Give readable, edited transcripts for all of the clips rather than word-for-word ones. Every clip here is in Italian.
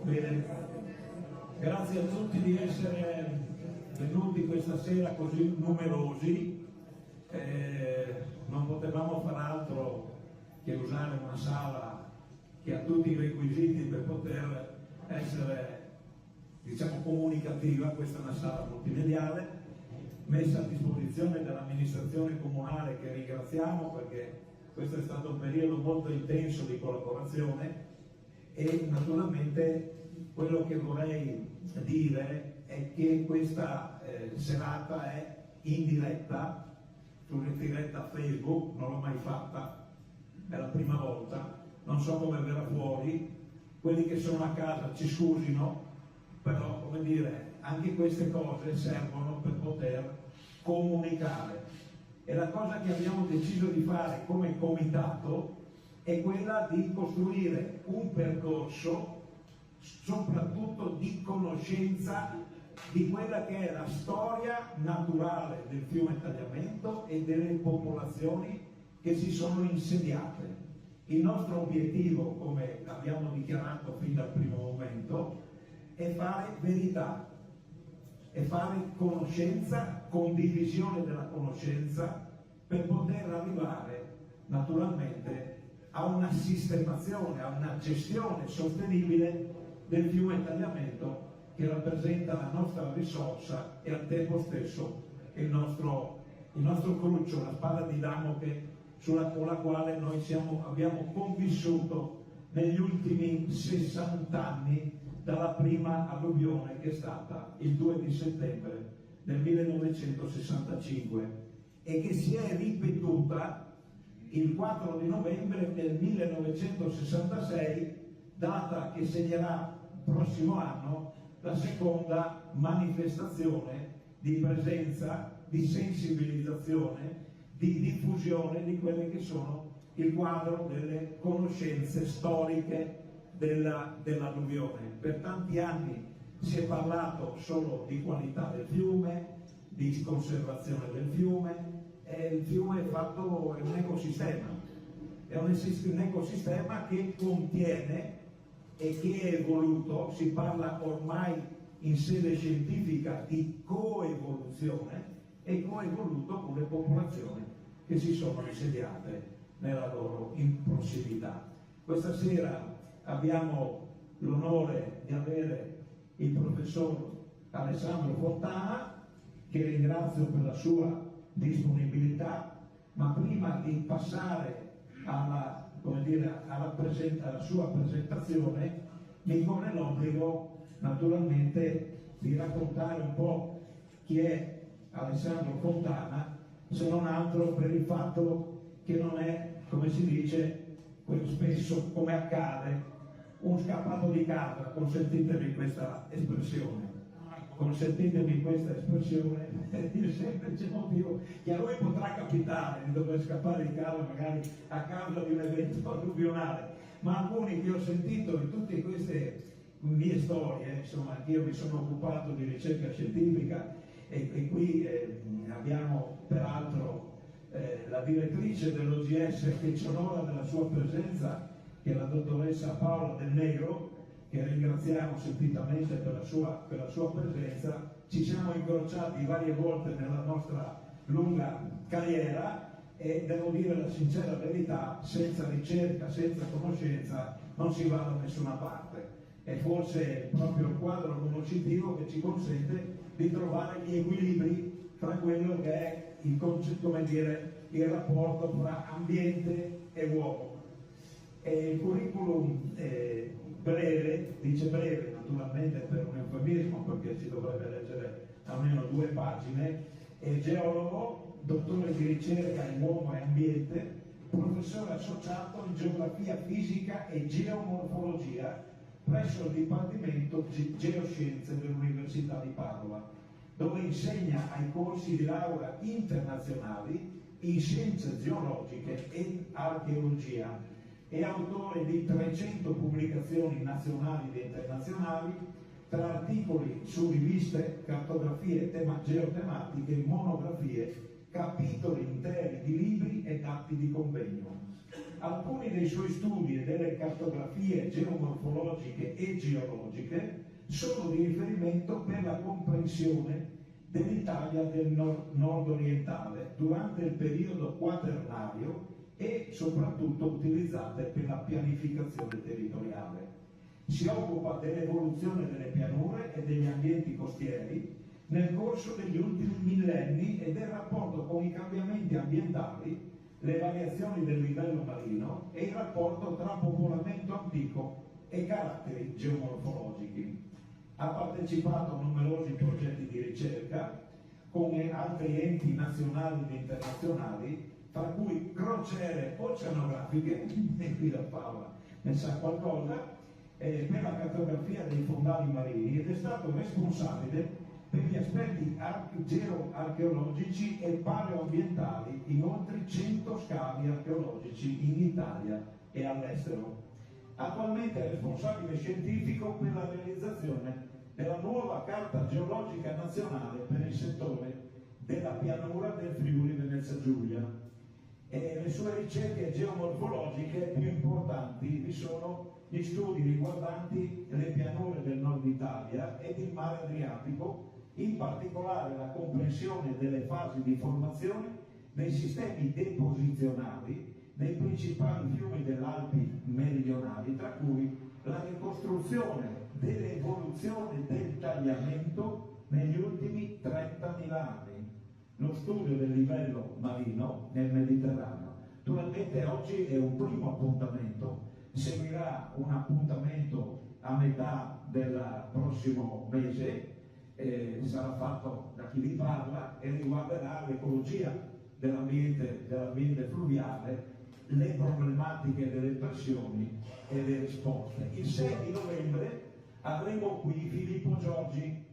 Bene, grazie a tutti di essere venuti questa sera così numerosi. Non potevamo far altro che usare una sala che ha tutti i requisiti per poter essere, diciamo, comunicativa. Questa è una sala multimediale messa a disposizione dell'amministrazione comunale, che ringraziamo perché questo è stato un periodo molto intenso di collaborazione. E naturalmente quello che vorrei dire è che questa serata è in diretta, su diretta Facebook, non l'ho mai fatta, è la prima volta, non so come verrà fuori. Quelli che sono a casa ci scusino, però, come dire, anche queste cose servono per poter comunicare. E la cosa che abbiamo deciso di fare come comitato è quella di costruire un percorso soprattutto di conoscenza di quella che è la storia naturale del fiume Tagliamento e delle popolazioni che si sono insediate. Il nostro obiettivo, come abbiamo dichiarato fin dal primo momento, è fare verità, è fare conoscenza, condivisione della conoscenza, per poter arrivare naturalmente a una sistemazione, a una gestione sostenibile del fiume Tagliamento, che rappresenta la nostra risorsa e al tempo stesso il nostro cruccio, la spada di Damocle con la quale noi abbiamo convissuto negli ultimi 60 anni, dalla prima alluvione che è stata il 2 di settembre del 1965 e che si è ripetuta il 4 di novembre del 1966, data che segnerà il prossimo anno la seconda manifestazione di presenza, di sensibilizzazione, di diffusione di quelle che sono il quadro delle conoscenze storiche dell'alluvione. Per tanti anni si è parlato solo di qualità del fiume, di conservazione del fiume, e il fiume è un ecosistema, è un ecosistema che contiene e che è evoluto. Si parla ormai in sede scientifica di coevoluzione, e coevoluto con le popolazioni che si sono insediate nella loro in prossimità. Questa sera abbiamo l'onore di avere il professor Alessandro Fontana, che ringrazio per la sua disponibilità, ma prima di passare alla sua presentazione mi corre l'obbligo naturalmente di raccontare un po' chi è Alessandro Fontana, se non altro per il fatto che non è, come si dice spesso, come accade, un scappato di casa, consentitemi questa espressione, il semplice motivo che a lui potrà capitare di dover scappare di casa magari a causa di un evento alluvionale, ma alcuni che ho sentito in tutte queste mie storie, insomma, anch'io mi sono occupato di ricerca scientifica e qui abbiamo peraltro la direttrice dell'OGS che ci onora della sua presenza, che è la dottoressa Paola Del Negro, che ringraziamo sentitamente per la sua presenza. Ci siamo incrociati varie volte nella nostra lunga carriera e devo dire la sincera verità: senza ricerca, senza conoscenza non si va da nessuna parte. È forse proprio il quadro conoscitivo che ci consente di trovare gli equilibri tra quello che è il rapporto tra ambiente e uomo. Il curriculum breve, dice breve naturalmente per un eufemismo, perché si dovrebbe leggere almeno 2 pagine. È geologo, dottore di ricerca in uomo e ambiente, professore associato in geografia fisica e geomorfologia presso il Dipartimento Geoscienze dell'Università di Padova, dove insegna ai corsi di laurea internazionali in scienze geologiche e archeologia. È autore di 300 pubblicazioni nazionali e internazionali, tra articoli su riviste, cartografie geotematiche, monografie, capitoli interi di libri e atti di convegno. Alcuni dei suoi studi e delle cartografie geomorfologiche e geologiche sono di riferimento per la comprensione dell'Italia del nord-orientale durante il periodo quaternario e soprattutto utilizzate per la pianificazione territoriale. Si occupa dell'evoluzione delle pianure e degli ambienti costieri nel corso degli ultimi millenni e del rapporto con i cambiamenti ambientali, le variazioni del livello marino e il rapporto tra popolamento antico e caratteri geomorfologici. Ha partecipato a numerosi progetti di ricerca con altri enti nazionali ed internazionali, tra cui crociere oceanografiche, e qui la Paola ne sa qualcosa, per la cartografia dei fondali marini, ed è stato responsabile per gli aspetti geoarcheologici e paleoambientali in oltre 100 scavi archeologici in Italia e all'estero. Attualmente è responsabile scientifico per la realizzazione della nuova Carta Geologica Nazionale per il settore della pianura del Friuli Venezia Giulia. E le sue ricerche geomorfologiche più importanti vi sono gli studi riguardanti le pianure del nord Italia ed il mare Adriatico, in particolare la comprensione delle fasi di formazione dei sistemi deposizionali dei principali fiumi delle Alpi meridionali, tra cui la ricostruzione dell'evoluzione del tagliamento negli ultimi 30.000 anni, lo studio del livello marino nel Mediterraneo. Naturalmente oggi è un primo appuntamento, seguirà un appuntamento a metà del prossimo mese, sarà fatto da chi vi parla e riguarderà l'ecologia dell'ambiente fluviale, le problematiche delle pressioni e le risposte. Il 6 di novembre avremo qui Filippo Giorgi,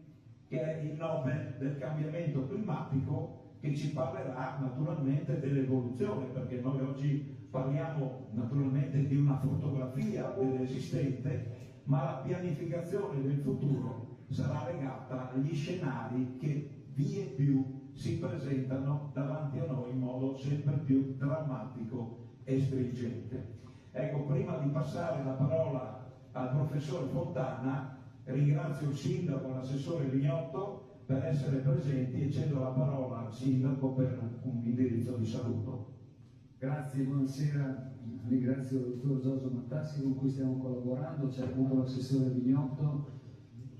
che è il Nobel del cambiamento climatico, che ci parlerà naturalmente dell'evoluzione, perché noi oggi parliamo naturalmente di una fotografia dell'esistente, ma la pianificazione del futuro sarà legata agli scenari che vie più si presentano davanti a noi in modo sempre più drammatico e stringente. Ecco, prima di passare la parola al professor Fontana, ringrazio il sindaco e l'assessore Vignotto per essere presenti e cedo la parola al sindaco per un indirizzo di saluto. Grazie, buonasera. Ringrazio il dottor Giorgio Mattassi con cui stiamo collaborando, c'è appunto l'assessore Vignotto,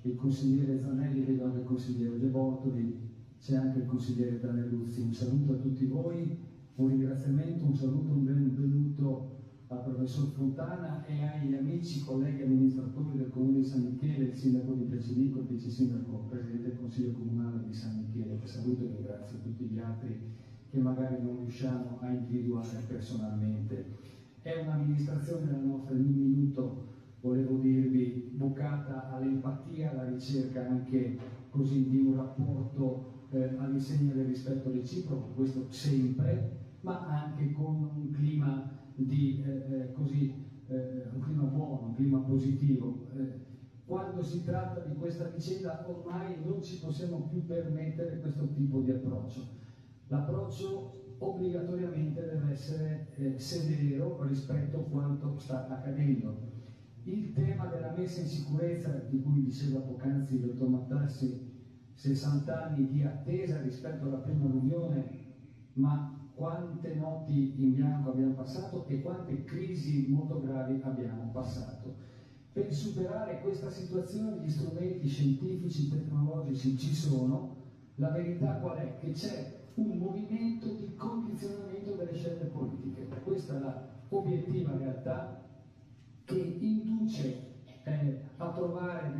il consigliere Zanelli, vedo anche il consigliere De Bortoli, c'è anche il consigliere Daneluzzi. Un saluto a tutti voi, un ringraziamento, un saluto, un benvenuto al professor Fontana e agli amici, colleghi amministratori del Comune di San Michele, il sindaco di Precinico, il vice sindaco, il presidente del Consiglio Comunale di San Michele, che saluto e ringrazio tutti gli altri che magari non riusciamo a individuare personalmente. È un'amministrazione la nostra, in un minuto volevo dirvi, vocata all'empatia, alla ricerca anche così di un rapporto all'insegna del rispetto reciproco, questo sempre, ma anche con un clima di un clima buono, un clima positivo. Quando si tratta di questa vicenda ormai non ci possiamo più permettere questo tipo di approccio. L'approccio obbligatoriamente deve essere severo rispetto a quanto sta accadendo. Il tema della messa in sicurezza, di cui diceva poc'anzi il dottor Mattassi, 60 anni di attesa rispetto alla prima alluvione, ma quante notti in bianco abbiamo passato e quante crisi molto gravi abbiamo passato. Per superare questa situazione gli strumenti scientifici, tecnologici ci sono. La verità qual è? Che c'è un movimento di condizionamento delle scelte politiche. Questa è la obiettiva realtà che induce a trovare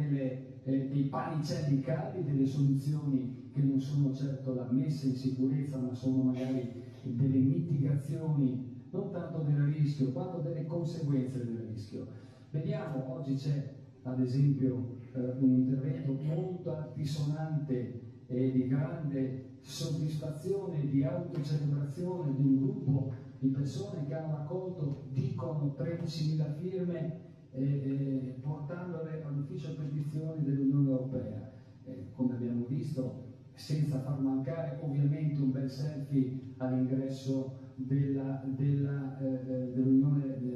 dei pannicelli caldi, delle soluzioni che non sono certo la messa in sicurezza, ma sono magari delle mitigazioni, non tanto del rischio, quanto delle conseguenze del rischio. Vediamo, oggi c'è ad esempio un intervento molto altisonante e di grande soddisfazione, di autocelebrazione di un gruppo di persone che hanno raccolto, dicono, 13.000 firme portandole all'ufficio petizioni dell'Unione Europea. Come abbiamo visto, senza far mancare ovviamente un bel selfie all'ingresso dell'Unione,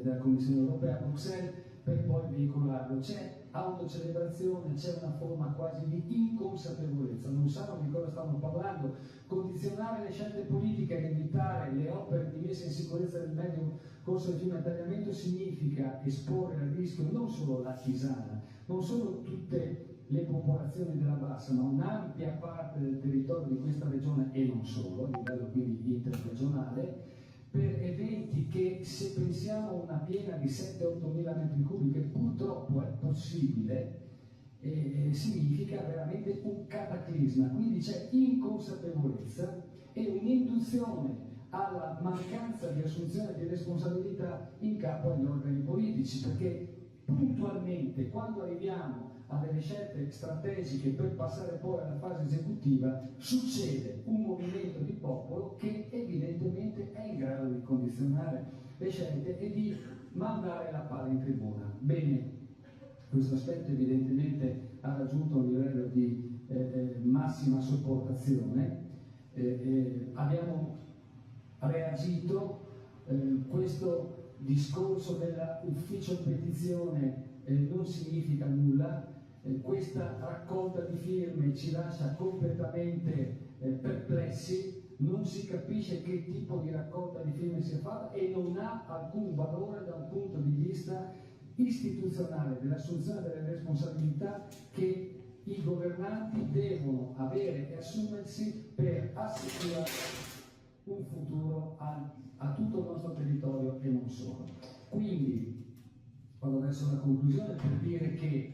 della Commissione Europea a Bruxelles, per poi veicolarlo. C'è autocelebrazione, c'è una forma quasi di inconsapevolezza, non sanno di cosa stanno parlando. Condizionare le scelte politiche e evitare le opere di messa in sicurezza del medio corso del fiume a tagliamento significa esporre a rischio non solo la Tisana, non solo tutte le popolazioni della bassa, ma un'ampia parte del territorio di questa regione e non solo, a livello quindi interregionale, per eventi che, se pensiamo a una piena di 7-8 mila metri cubi, che purtroppo è possibile, significa veramente un cataclisma. Quindi c'è inconsapevolezza e un'induzione alla mancanza di assunzione di responsabilità in capo agli organi politici, perché puntualmente, quando arriviamo a delle scelte strategiche per passare poi alla fase esecutiva, succede un movimento di popolo che evidentemente è in grado di condizionare le scelte e di mandare la palla in tribuna. Bene, questo aspetto evidentemente ha raggiunto un livello di massima sopportazione. Abbiamo reagito, questo discorso dell'ufficio petizione non significa nulla, questa raccolta di firme ci lascia completamente perplessi, non si capisce che tipo di raccolta di firme sia fatta e non ha alcun valore dal punto di vista istituzionale dell'assunzione delle responsabilità che i governanti devono avere e assumersi per assicurare un futuro a tutto il nostro territorio e non solo. Quindi vado verso la conclusione per dire che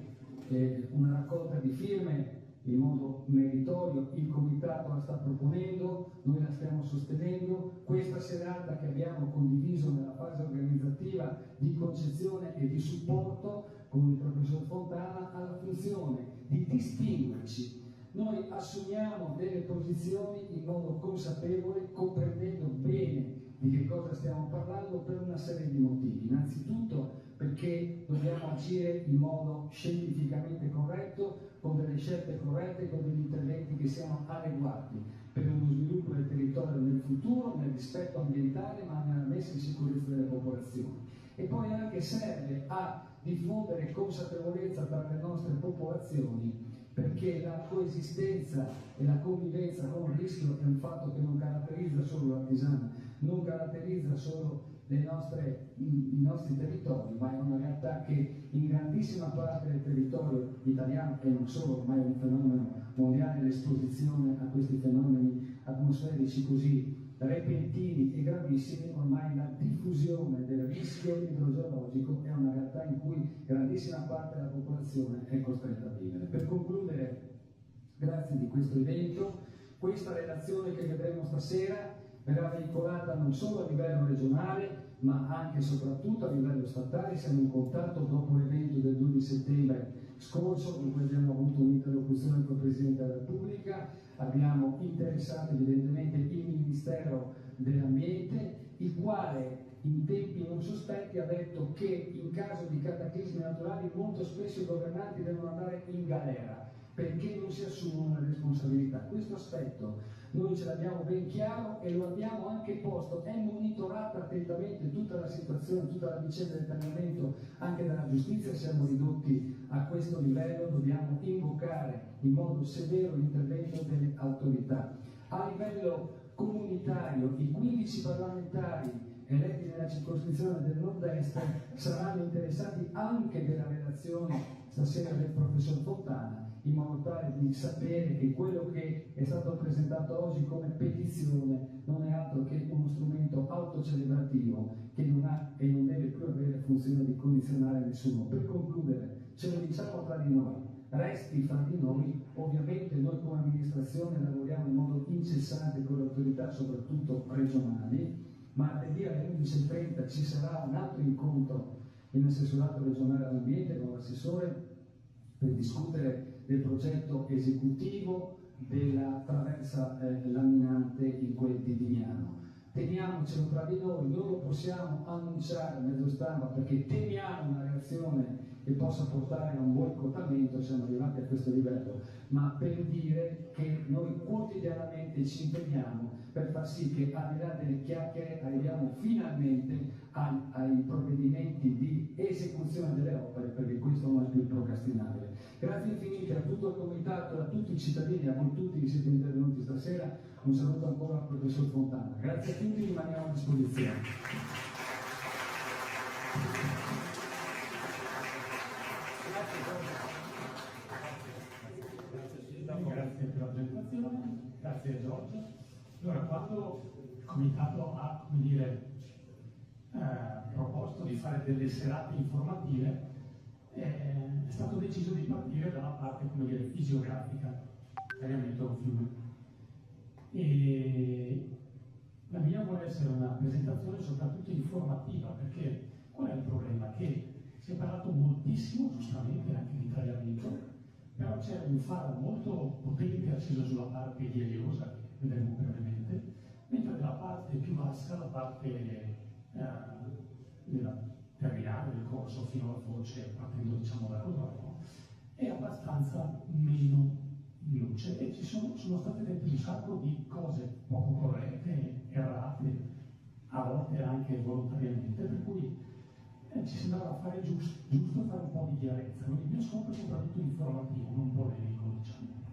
una raccolta di firme in modo meritorio il Comitato la sta proponendo, noi la stiamo sostenendo. Questa serata che abbiamo condiviso nella fase organizzativa di concezione e di supporto con il professor Fontana ha la funzione di distinguerci. Noi assumiamo delle posizioni in modo consapevole, comprendendo bene di che cosa stiamo parlando per una serie di motivi. Innanzitutto perché dobbiamo agire in modo scientificamente corretto, con delle scelte corrette, con degli interventi che siano adeguati per uno sviluppo del territorio nel futuro, nel rispetto ambientale, ma nella messa in sicurezza delle popolazioni. E poi anche serve a diffondere consapevolezza tra le nostre popolazioni, perché la coesistenza e la convivenza con il rischio è un fatto che non caratterizza solo l'artigiano, non caratterizza solo i nostri territori, ma è una realtà che in grandissima parte del territorio italiano, e non solo, ormai è un fenomeno mondiale, l'esposizione a questi fenomeni atmosferici così repentini e gravissimi, ormai la diffusione del rischio idrogeologico è una realtà in cui grandissima parte della popolazione è costretta a vivere. Per concludere, grazie di questo evento, questa relazione che vedremo stasera verrà veicolata non solo a livello regionale, ma anche e soprattutto a livello statale. Siamo in contatto dopo l'evento del 2 di settembre scorso, con cui abbiamo avuto un'interlocuzione con il Presidente della Repubblica, abbiamo interessato evidentemente il Ministero dell'Ambiente, il quale in tempi non sospetti ha detto che in caso di cataclismi naturali molto spesso i governanti devono andare in galera perché non si assumono le responsabilità. Questo aspetto noi ce l'abbiamo ben chiaro e lo abbiamo anche posto, è monitorata attentamente tutta la situazione, tutta la vicenda del tagliamento anche dalla giustizia. Siamo ridotti a questo livello, dobbiamo invocare in modo severo l'intervento delle autorità. A livello comunitario, i 15 parlamentari eletti nella circoscrizione del nord-est saranno interessati anche della relazione stasera del professor Fontana, in modo tale di sapere che quello che è stato presentato oggi come petizione non è altro che uno strumento autocelebrativo che non ha e non deve più avere funzione di condizionare nessuno. Per concludere, ce lo diciamo tra di noi, resti fra di noi. Ovviamente noi come amministrazione lavoriamo in modo incessante con le autorità, soprattutto regionali. Martedì alle 11:30 ci sarà un altro incontro in assessorato regionale all'ambiente con l'assessore per discutere del progetto esecutivo della traversa laminante in quel di Dignano. Teniamocelo tra di noi, non lo possiamo annunciare a mezzo stampa perché temiamo una reazione e possa portare a un boicottamento, siamo arrivati a questo livello, ma per dire che noi quotidianamente ci impegniamo per far sì che al di là delle chiacchiere arriviamo finalmente ai provvedimenti di esecuzione delle opere, perché questo non è più procrastinabile. Grazie infinite a tutto il comitato, a tutti i cittadini, a voi tutti che siete intervenuti stasera. Un saluto ancora al professor Fontana. Grazie a tutti, rimaniamo a disposizione. Grazie per la presentazione, grazie a Giorgio. Allora, quando il comitato ha, come dire, proposto di fare delle serate informative, è stato deciso di partire dalla parte, come dire, fisiografica, tagliamento del fiume. E la mia vuole essere una presentazione soprattutto informativa, perché qual è il problema? Che si è parlato moltissimo, giustamente, anche di tagliamento, però c'è un faro molto potente acceso sulla parte di Eliosa, che vedremo brevemente, mentre nella parte più bassa, la parte della terminale del corso fino alla foce, partendo diciamo da Codorno, è abbastanza meno in luce e sono state dette un sacco di cose poco corrette, errate, a volte anche volontariamente, per cui ci sembrava fare giusto fare un po' di chiarezza. Quindi il mio scopo è soprattutto informativo, non polemico, diciamo.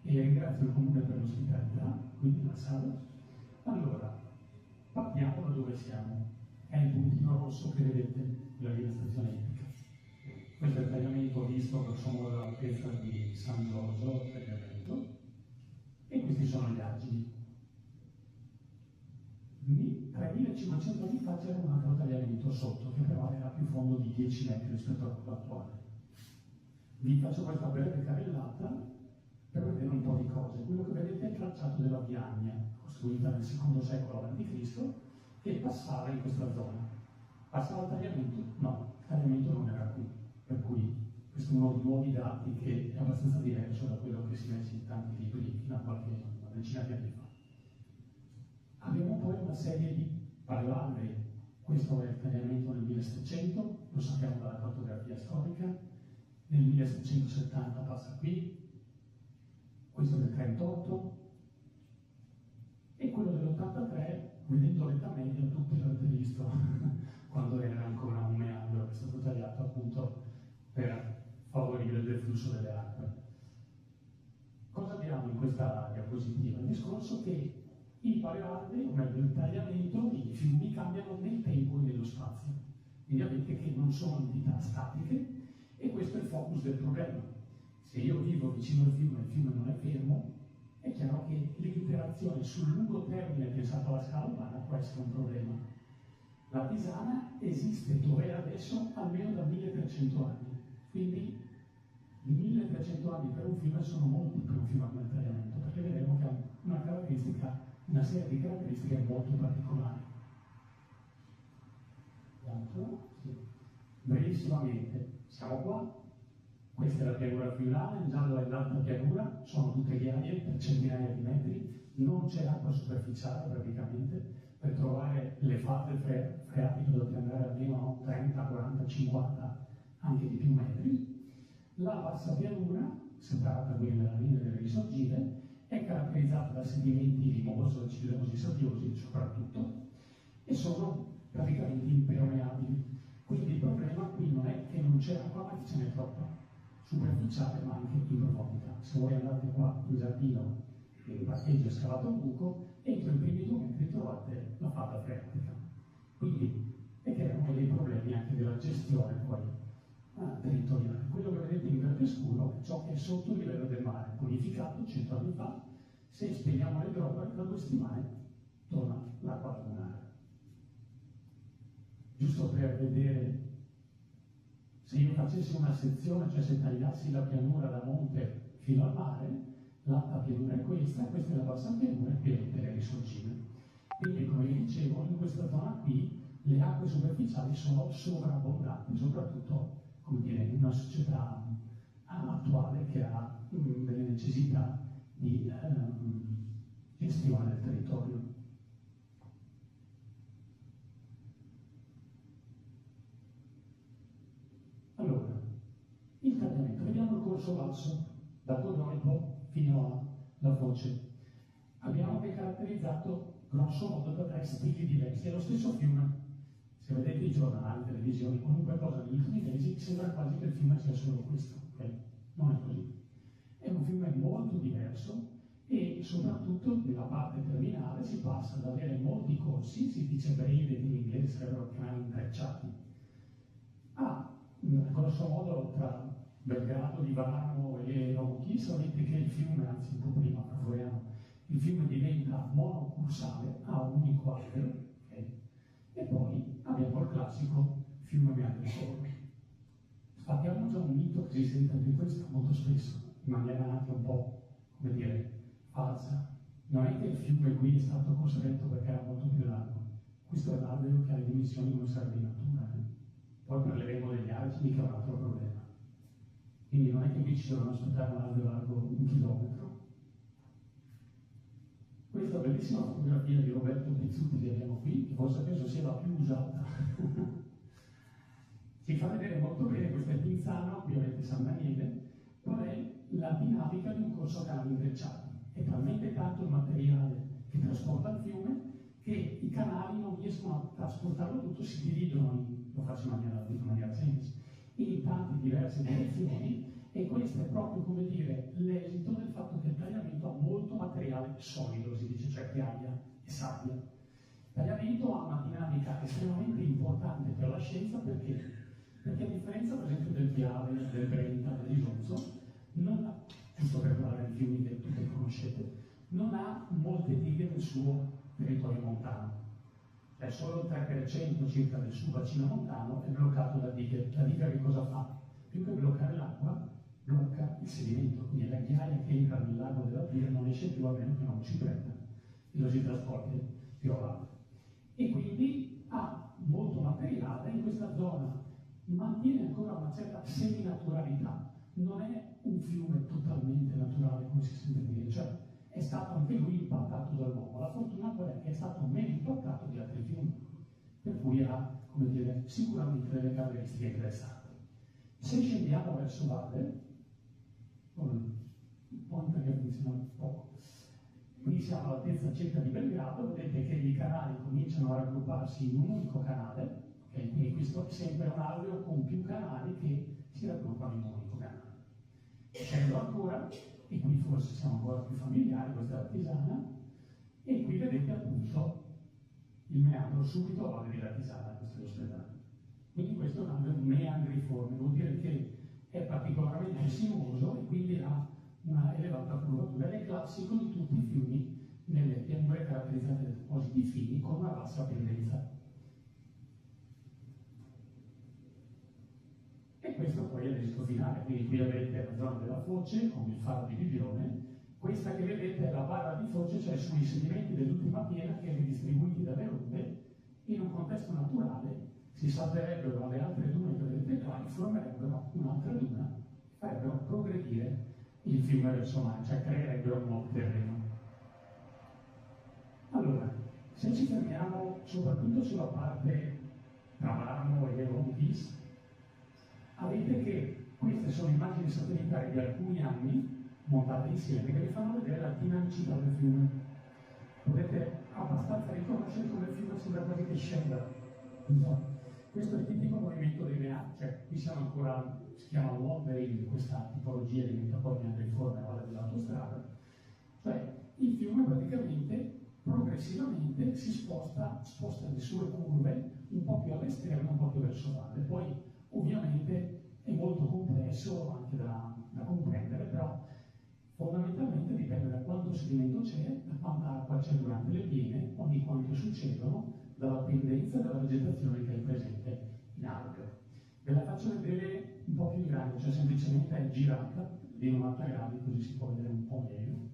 E ringrazio il Comune per l'ospitalità, quindi la sala. Allora, partiamo da dove siamo. È il puntino rosso che vedete, la linea stazione ippica. Questo è il tagliamento visto per sommo dall'altezza di San Giorgio, il tagliamento, e questi sono gli argini. 3500 anni fa c'era un altro tagliamento sotto, che però era più fondo di 10 metri rispetto a quello attuale. Vi faccio questa breve carrellata per vedere un po' di cose. Quello che vedete è il tracciato della Viagna, costruita nel secondo secolo a.C., che passava in questa zona. Passava il tagliamento? No, il tagliamento non era qui, per cui questo è uno dei nuovi dati che è abbastanza diverso da quello che si legge in tanti libri fino a una decina di anni fa. Abbiamo poi una serie di paleoalvei. Questo è il tagliamento nel 1700, lo sappiamo dalla cartografia storica, nel 1770 passa qui, questo del 38 e quello dell'83, vedendo l'età media tutti l'avete visto quando era ancora un meandro che è stato tagliato appunto per favorire il deflusso delle acque. Cosa abbiamo in questa diapositiva? Il discorso che i paleoalvei, o meglio il tagliamento, i fiumi cambiano nel tempo e nello spazio. Quindi vedete che non sono entità statiche e questo è il focus del problema. Se io vivo vicino al fiume e il fiume non è fermo, è chiaro che l'interazione sul lungo termine pensato alla scala umana può essere un problema. La Pisana esiste dove è adesso almeno da 1300 anni, quindi 1300 anni per un fiume sono molti per un fiume come il tagliamento, perché vedremo che ha una serie di caratteristiche molto particolari. Sì. Brevissimamente, siamo qua. Questa è la pianura friulana, in giallo è l'alta pianura, sono tutte ghiaie per centinaia di metri, non c'è acqua superficiale praticamente, per trovare le falde freatiche dovete andare almeno 30, 40, 50, anche di più metri. La bassa pianura, separata qui nella linea delle risorgive, è caratterizzata da sedimenti limosi, arcillosi, sabbiosi soprattutto, e sono praticamente impermeabili. Quindi il problema qui non è che non c'è acqua, ma che ce n'è troppa, superficiale ma anche in profondità. Se voi andate qua in giardino, il parcheggio è scavato un buco, entro i primi 2 metri trovate la falda freatica. Quindi è che erano dei problemi anche della gestione poi territoriale. Quello che vedete in verde scuro è ciò che è sotto il livello del mare, bonificato 100 anni fa. Se spegniamo le droghe, da 2 settimane torna l'acqua lagunare. Giusto per vedere, se io facessi una sezione, cioè se tagliassi la pianura da monte fino al mare, l'alta pianura è questa, questa è la bassa pianura e qui avete le risorgive. Quindi, come vi dicevo, in questa zona qui le acque superficiali sono sovrabbondanti, soprattutto, come dire, in una società attuale che ha delle necessità di gestione del territorio. Allora, Il tagliamento, vediamo il corso basso, dal Codonico fino alla Foce. Abbiamo caratterizzato grosso modo da 3 stili diversi, è lo stesso fiume. Se vedete i giornali, televisioni, qualunque cosa negli ultimi mesi, sembra quasi che il fiume sia solo questo, ok? Non è così. È un fiume molto diverso e soprattutto nella parte terminale si passa ad avere molti corsi, si dice braided in inglese, sarebbero canali intrecciati, a grosso modo tra Belgrado, Livorno e Ronchi, sapete che il fiume, anzi un po' prima, il fiume diventa monocursale, ha un unico albero, okay? E poi abbiamo il classico fiume meandriforme. Infatti abbiamo già un mito che si sente anche questo molto spesso, in maniera anche un po', come dire, falsa. Non è che il fiume qui è stato costretto perché era molto più largo, questo è l'albero che ha le dimensioni non serve in natura. Poi parleremo degli argini, che è un altro problema. Quindi non è che qui ci devono aspettare un albero largo 1 chilometro. Questa bellissima fotografia di Roberto Pizzuti che abbiamo qui, che forse penso sia la più usata, ci fa vedere molto bene, questo è Pinzano, qui avete San Daniele, qual è la dinamica di un corso a canali intrecciati. È talmente tanto il materiale che trasporta il fiume che i canali non riescono a trasportarlo tutto, si dividono, lo faccio in maniera semplice, in tante diverse direzioni, e questo è proprio, come dire, l'esito del fatto che il tagliamento ha molto materiale solido, si dice, cioè ghiaia e sabbia. Il tagliamento ha una dinamica estremamente importante per la scienza perché a differenza per esempio del Piave, del Brenta, dell'Isonzo, non ha, giusto per parlare di fiumi che tutti conoscete, non ha molte dighe nel suo territorio montano. Cioè solo il 3% circa del suo bacino montano è bloccato da dighe. La diga che cosa fa? Più che bloccare l'acqua, blocca il sedimento, quindi la ghiaia che entra nel lago della Pira non esce più a meno che non si prenda e lo si trasporti più avanti. E quindi ha molto materiale in questa zona, mantiene ancora una certa seminaturalità, non è un fiume totalmente naturale come si sente dire, cioè è stato anche lui impattato dall'uomo. La fortuna qual è? Che è stato meno impattato di altri fiumi, per cui ha, come dire, sicuramente delle caratteristiche interessanti. Se scendiamo verso valle, il ponte che funziona poco, qui siamo all'altezza circa di Belgrado, vedete che i canali cominciano a raggrupparsi in un unico canale, okay? Quindi questo è sempre un albero con più canali che si raggruppano in un unico canale. Scendo ancora, e qui forse siamo ancora più familiari, questa è la Tisana, e qui vedete appunto il meandro subito a valle della Tisana, questo è l'ospedale. Quindi questo è un albero meandriforme, vuol dire che è particolarmente sinuoso e quindi ha una elevata curvatura, ed è classico di tutti i fiumi nelle pianure caratterizzate da depositi fini con una bassa pendenza. E questo poi è l'esito finale, quindi qui avete la zona della Foce con il faro di Bibione, questa che vedete è la barra di Foce, cioè sui sedimenti dell'ultima piena che ridistribuiti dalle onde, in un contesto naturale si salverebbero alle altre dune che vedete qua e formerebbero un'altra duna, farebbero progredire il fiume verso mare, cioè creerebbero un nuovo terreno. Allora, se ci fermiamo soprattutto sulla parte tra Marmo e Ronchis, avete che queste sono immagini satellitari di alcuni anni montate insieme che vi fanno vedere la dinamicità del fiume. Potete abbastanza riconoscere come il fiume sembra quasi che scenda. Questo è il tipico movimento dei meandri, cioè qui siamo ancora, si chiama wandering, questa tipologia diventa poi meandriforme a valle dell'autostrada, cioè il fiume praticamente progressivamente si sposta le sue curve un po' più all'esterno, un po' più verso valle. Poi ovviamente è molto complesso anche da comprendere, però fondamentalmente dipende da quanto sedimento c'è, da quanta acqua c'è durante le piene, ogni quanto succedono, dalla pendenza e dalla vegetazione che è presente in albero. Ve la faccio vedere un po' più grande, cioè semplicemente è girata di 90 gradi, così si può vedere un po' meglio.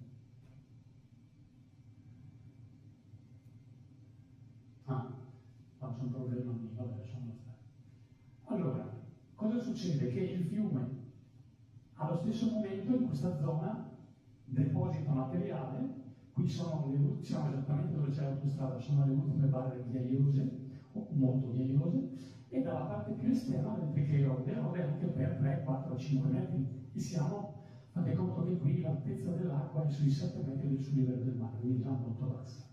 Faccio un problema lì, vabbè, lasciamo stare. Allora, cosa succede? Che il fiume allo stesso momento in questa zona deposita materiale, qui siamo esattamente dove c'è l'autostrada, sono le ultime barre ghiaiose, o molto ghiaiose, e dalla parte più esterna vedete che erode anche per 3, 4, 5 metri e siamo, fate conto che qui l'altezza dell'acqua è sui 7 metri sul livello del mare, quindi già molto bassa.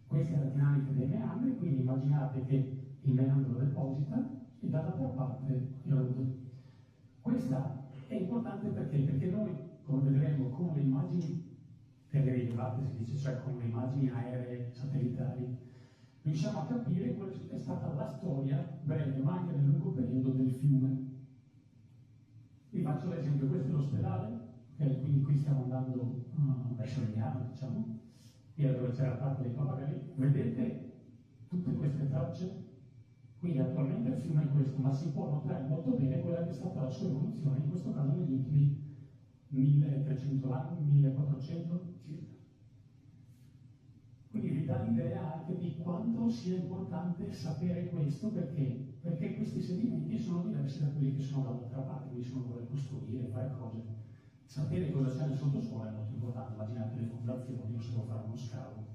Questa è la dinamica dei meandri, quindi immaginate che il meandro deposita e dall'altra parte erode. Questa è importante perché noi, come vedremo, con le immagini telerilevate, si dice, cioè con le immagini aeree, satellitari, riusciamo a capire quella che è stata la storia breve, ma anche nel lungo periodo del fiume. Vi faccio l'esempio, questo è l'ospedale, quindi qui stiamo andando verso Milano, diciamo, e dove c'era il parco dei pappagalli. Vedete tutte queste tracce? Quindi attualmente il fiume è questo, ma si può notare molto bene quella che è stata la sua evoluzione, in questo caso negli ultimi 1300 anni, 1400 circa. Quindi vi dà l'idea anche di quanto sia importante sapere questo, perché questi sedimenti sono diversi da quelli che sono dall'altra parte, quindi se uno vuole costruire, fare cose. Sapere cosa c'è nel sottosuolo è molto importante, immaginate le fondazioni, o se può fare uno scavo.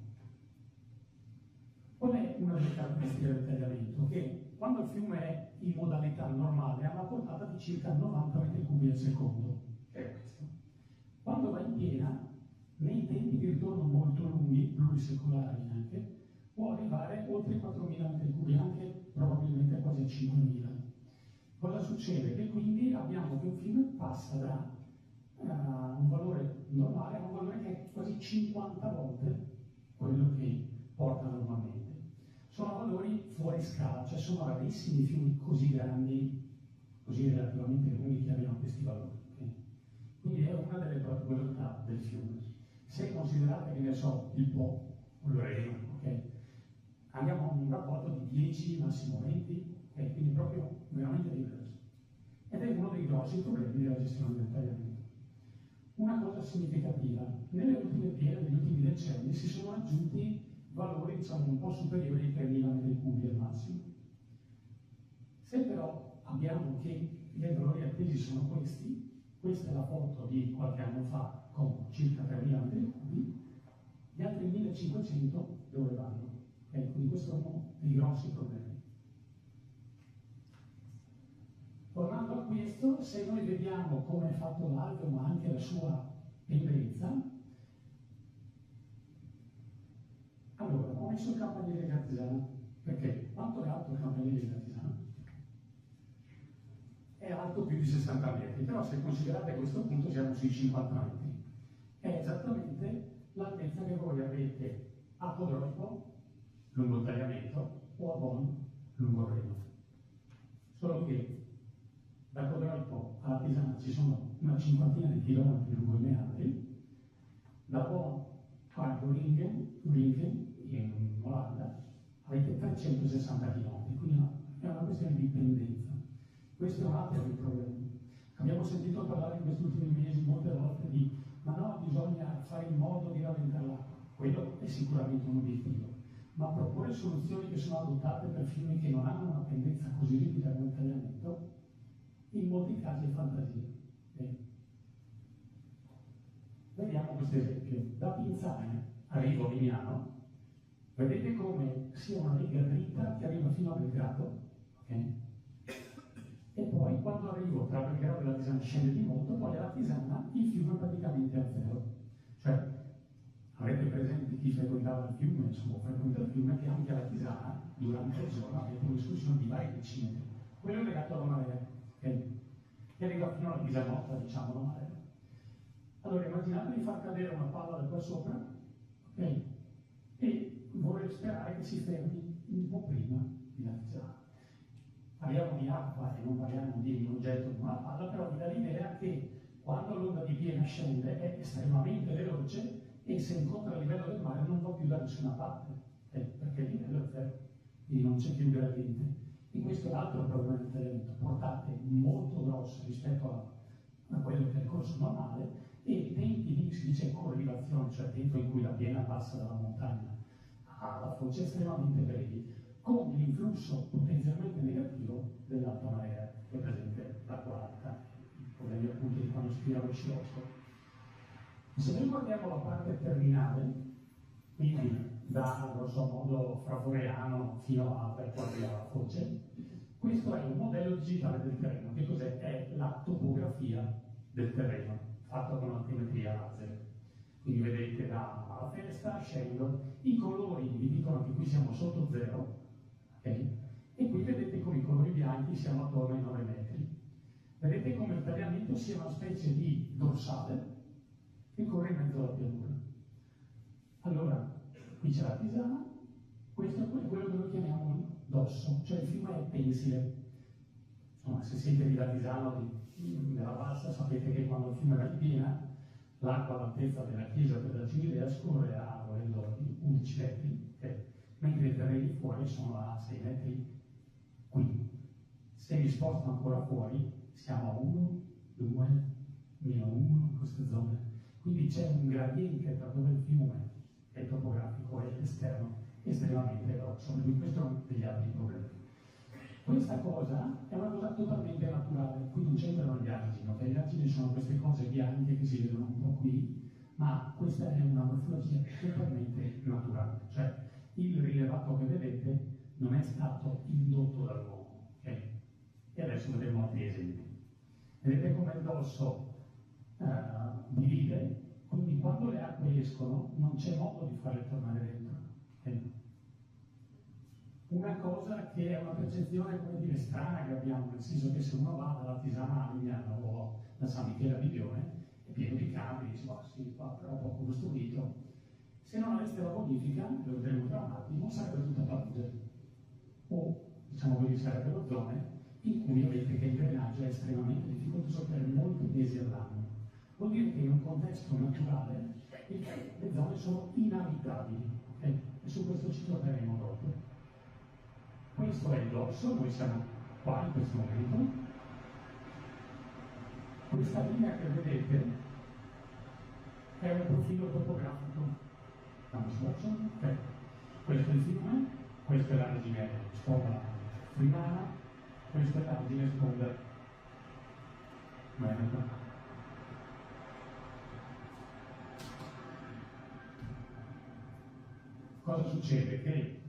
Qual è una delle caratteristiche del tagliamento? Che quando il fiume è in modalità normale ha una portata di circa 90 metri cubi al secondo, che è questo. Quando va in piena, nei tempi di ritorno molto lunghi, plurisecolari anche, può arrivare oltre 4.000 metri cubi, anche probabilmente quasi a 5.000. Cosa succede? Che quindi abbiamo che un fiume passa da un valore normale a un valore che è quasi 50 volte quello che porta normalmente. Sono valori fuori scala, cioè sono rarissimi fiumi così grandi, così relativamente lunghi che abbiano questi valori. Okay? Quindi è una delle particolarità del fiume. Se considerate, che ne so, il Po o il Reno, okay? Andiamo a un rapporto di 10, massimo 20, okay? Quindi proprio veramente diverso. Ed è uno dei grossi problemi della gestione del tagliamento. Una cosa significativa, nelle ultime piene degli ultimi decenni si sono aggiunti valori, diciamo, un po' superiori ai 3.000 metri cubi al massimo. Se però abbiamo che i valori attesi sono questi, questa è la foto di qualche anno fa con circa 3.000 metri cubi, gli altri 1.500 dove vanno? Okay? Quindi questo è uno dei grossi problemi. Tornando a questo, se noi vediamo come è fatto l'alveo, ma anche la sua pendenza, allora, ho messo il campanile Gattisano, perché quanto è alto il campanile Gattisano? È alto più di 60 metri, però se considerate a questo punto siamo sui 50 metri. È esattamente l'altezza che voi avete a Codroico, lungo il tagliamento, o a Bonn, lungo il Reno. Solo che da Codroico alla Pisana ci sono una cinquantina di chilometri lungo i meandri, da Bonn a Groningen in Olanda avete 360 km, quindi è una questione di pendenza. Questo è un altro dei problemi. Abbiamo sentito parlare in questi ultimi mesi molte volte di ma no, bisogna fare in modo di rallentare l'acqua. Quello è sicuramente un obiettivo, ma proporre soluzioni che sono adottate per fiumi che non hanno una pendenza così ripida come il tagliamento, in molti casi è fantasia. Vediamo questo esempio. Da Pinzane arrivo a Vignano, vedete come sia una riga dritta che arriva fino a Belgrado, okay? E poi quando arrivo tra Belgrado e la Tisana scende di molto, poi alla Tisana il fiume è praticamente a zero. Cioè, avete presente chi frequentava il fiume, insomma, frequenta il fiume, che anche alla Tisana, durante il giorno, avete un'escursione di vari decimetri. Quello è legato alla marea, okay? Che arriva fino alla Tisanotta, diciamo, la marea. Allora, immaginate di far cadere una palla da qua sopra, ok? E vorrei sperare che si fermi un po' prima di lanciare. Parliamo di acqua e non parliamo di un oggetto di una palla, però vi dà l'idea che quando l'onda di piena scende è estremamente veloce e se incontra il livello del mare non va più da nessuna parte, perché il livello è zero, quindi non c'è più gradiente. E questo è l'altro problema del tagliamento, portate molto grosse rispetto a quello che è il corso normale, e tempi di, si dice, corrilazione, cioè tempo in cui la piena passa dalla montagna alla foce, estremamente brevi, con l'influsso potenzialmente negativo dell'alta marea, che per esempio l'acqua alta, i problemi appunto di quando si tira lo scirocco. Se noi guardiamo la parte terminale, quindi da grosso modo Fraforeano fino a per quasi alla foce, Questo è un modello digitale del terreno. Che cos'è? È la topografia del terreno, fatta con altimetria laser. Quindi vedete dalla festa, scendo, i colori vi dicono che qui siamo sotto zero, okay? E qui vedete come i colori bianchi siamo attorno ai 9 metri. Vedete come il tagliamento sia una specie di dorsale che corre in mezzo alla pianura. Allora, qui c'è la tisana, questo è quello che noi chiamiamo dosso, cioè il fiume è pensile. Insomma, se siete di Latisano della Bassa, sapete che quando il fiume va in piena, l'acqua all'altezza della chiesa della Civilea scorre a 11 metri, okay? Mentre i terreni fuori sono a 6 metri qui. Se li sposto ancora fuori, siamo a 1, 2, meno 1 in queste zone. Quindi c'è un gradiente tra dove il fiume è topografico e esterno estremamente grosso, quindi questo è uno degli altri problemi. Questa cosa è una cosa totalmente naturale, qui non c'entrano gli argini, okay? Gli argini sono queste cose bianche che si vedono un po' qui, ma questa è una morfologia totalmente naturale, cioè il rilevato che vedete non è stato indotto dall'uomo, ok? E adesso vedremo altri esempi. Vedete come il dosso divide, quindi quando le acque escono non c'è modo di farle tornare dentro, okay? Una cosa che è una percezione, come dire, strana che abbiamo, nel senso che se uno va dalla Tisana a Lignano o da San Michele a Bibione, è pieno di campi, dice, ma sì, qua però poco costruito. Se non aveste la bonifica, lo vedremo tra un attimo, sarebbe tutta palude. O, diciamo così, sarebbero zone in cui vedete che il drenaggio è estremamente difficoltoso per molti mesi all'anno. Vuol dire che in un contesto naturale le zone sono inabitabili, okay? E su questo ci torneremo dopo. Questo è il dosso, noi siamo qua in questo momento. Questa linea che vedete è un profilo topografico. Andiamo su, okay. Questo è il fiume, questo è l'argine sponda friulana, questo è l'argine sponda veneta. Cosa succede? Che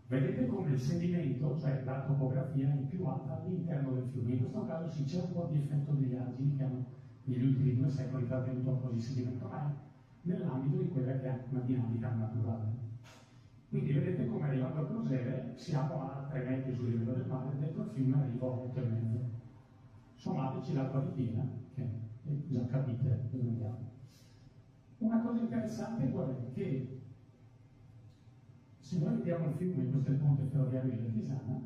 vedete come il sedimento, cioè la topografia, è più alta all'interno del fiume. In questo caso sì, c'è un po' di effetto degli argini che hanno negli ultimi 2 secoli trattenuto un po' di sedimento, ma è nell'ambito di quella che è una dinamica naturale. Quindi vedete come arrivando al Crosere siamo a 3 metri sul livello del mare, dentro il fiume arrivo a 8,5. Sommateci l'acqua di piena, che già capite dove andiamo. Una cosa interessante qual è? Che se noi vediamo il fiume, questo è il ponte ferroviario di Latisana,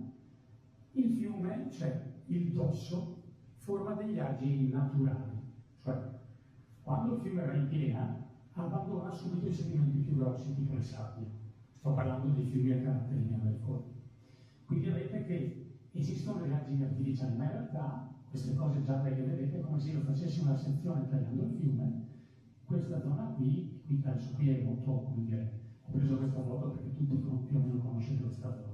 il fiume, cioè il dosso, forma degli argini naturali, cioè quando il fiume va in piena abbandona subito i sedimenti più grossi, tipo le sabbie. Sto parlando dei fiumi a carattere mineralico. Quindi vedete che esistono degli argini artificiali, ma in realtà queste cose gialle che vedete è come se io facessi una sezione tagliando il fiume, questa zona qui penso qui è molto, come dire, ho preso questa foto perché tutti più o meno conoscete questa zona.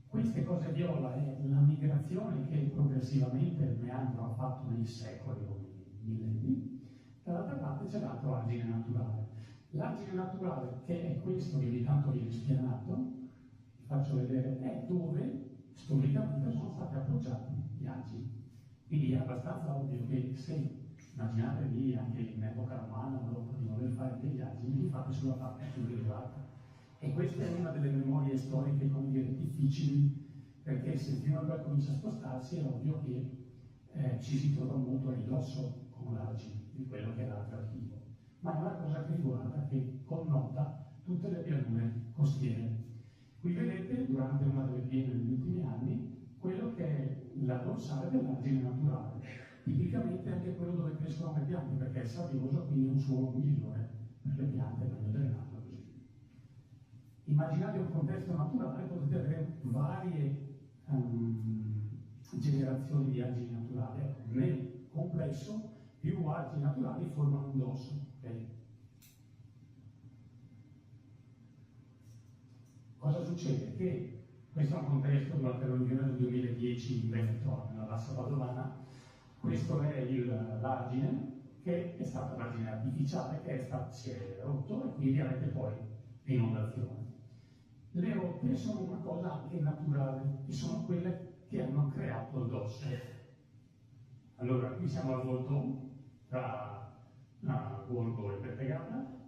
Queste cose viola è la migrazione che progressivamente il meandro ha fatto nei secoli o nei millenni. Dall'altra parte c'è l'altro argine naturale. L'argine naturale, che è questo che ogni tanto viene spianato, vi faccio vedere, è dove storicamente sono stati appoggiati gli argini. Quindi è abbastanza ovvio che se immaginate lì anche in epoca romana dopo di voler fare degli argini, li fate sulla parte più rilevata. E questa è una delle memorie storiche, come dire, difficili, perché se il fiume poi comincia a spostarsi è ovvio che ci si trova molto a ridosso con l'argine di quello che era l'attrattivo. Ma è una cosa che riguarda, che connota tutte le pianure costiere. Qui vedete, durante una delle piene negli ultimi anni, quello che è la dorsale dell'argine naturale. Tipicamente anche quello dove crescono le piante, perché è sabbioso, quindi è un suolo migliore per le piante, meglio drenato così. Immaginate un contesto naturale, potete avere varie generazioni di argini naturali. Nel complesso, più argini naturali formano un dosso. Okay? Cosa succede? Che questo è un contesto durante l'alluvione del 2010 in Veneto, nella Bassa Padovana. Questo è l'argine, che è stato l'argine artificiale, che si è rotto e quindi avete poi l'inondazione. Le rotte sono una cosa anche naturale, e sono quelle che hanno creato il dosso. Allora, qui siamo al volto tra Borgo e Bertegana,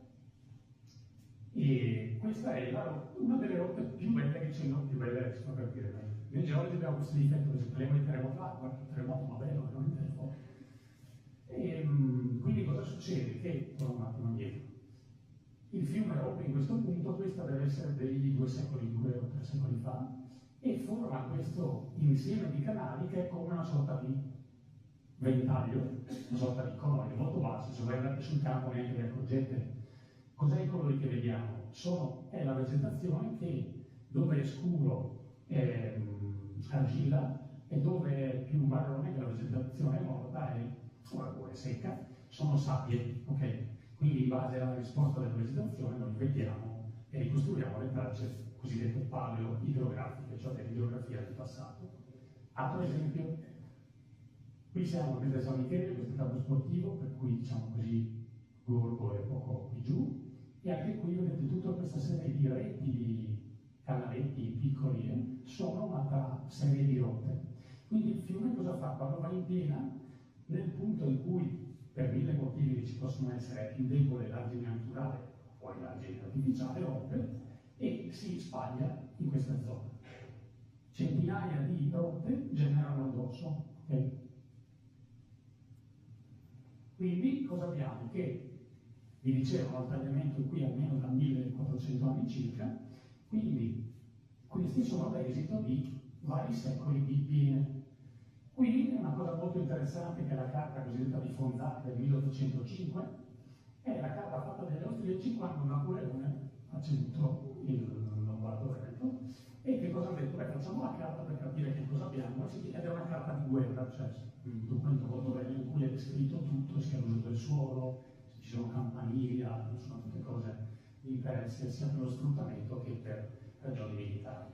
e questa è una delle rotte più belle che c'è, non più belle adesso per dire. Nei geologi abbiamo questo difetto, per esempio, parliamo di terremoto, guarda, il terremoto, ma bello, veramente è forte. E quindi cosa succede? Che, torno un attimo indietro, il fiume rompe in questo punto, questa deve essere dei 2 secoli, 2 o 3 secoli fa, e forma questo insieme di canali che è come una sorta di ventaglio, una sorta di colore molto basso. Se voi andate sul campo neanche vi accorgete. Cos'è i colori che vediamo? È la vegetazione che dove è scuro è argilla e dove è più marrone, che la vegetazione è morta o è secca, sono sabbie, ok? Quindi in base alla risposta della vegetazione noi vediamo e ricostruiamo le tracce cosiddette paleo-idrografiche, cioè dell'idrografia del passato. Altro esempio, qui siamo a San Michele, questo è il campo sportivo, per cui diciamo così Gorgo è poco più giù, e anche qui vedete tutta questa serie di reti, di canaletti piccoli, sono un'altra serie di rotte. Quindi il fiume cosa fa? Quando va in piena, nel punto in cui per 1000 motivi ci possono essere più debole l'argine naturale o l'argine artificiale, rompe e si spaglia in questa zona. Centinaia di rotte generano il dosso, ok? Quindi cosa abbiamo? Che vi dicevo, un tagliamento qui almeno da 1400 anni circa, quindi questi sono l'esito di vari secoli di piene. Qui è una cosa molto interessante, che è la carta cosiddetta di Fonzac del 1805, è la carta fatta dagli austriaci quando Napoleone ha ceduto il Lombardo Veneto. E che cosa ha detto? Beh, facciamo la carta per capire che cosa abbiamo, ed è una carta di guerra, cioè un documento molto bello in cui è descritto tutto, sia l'uso del suolo, se ci sono campanili, sono tutte cose di interesse sia per lo sfruttamento che per ragioni militari.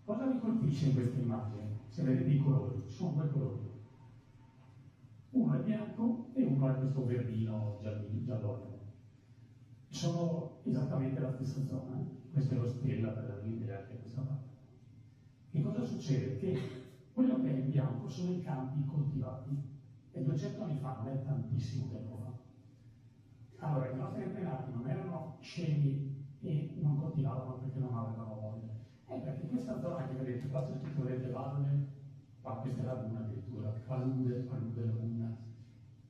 Cosa mi colpisce in questa immagine? Se vedete i colori, ci sono 2 colori. Uno è bianco e uno è questo verdino giallone. Sono esattamente la stessa zona, questa è lo stella per darvi l'idea che è questa parte. Che cosa succede? Che quello che è in bianco sono i campi coltivati, e 200 anni fa non è tantissimo tempo fa. Allora, i nostri antenati non erano scemi e non coltivavano perché non avevano voglia. È perché questa zona che vedete, qua c'è tutto, vedete valle, qua questa è laguna addirittura, palude, laguna.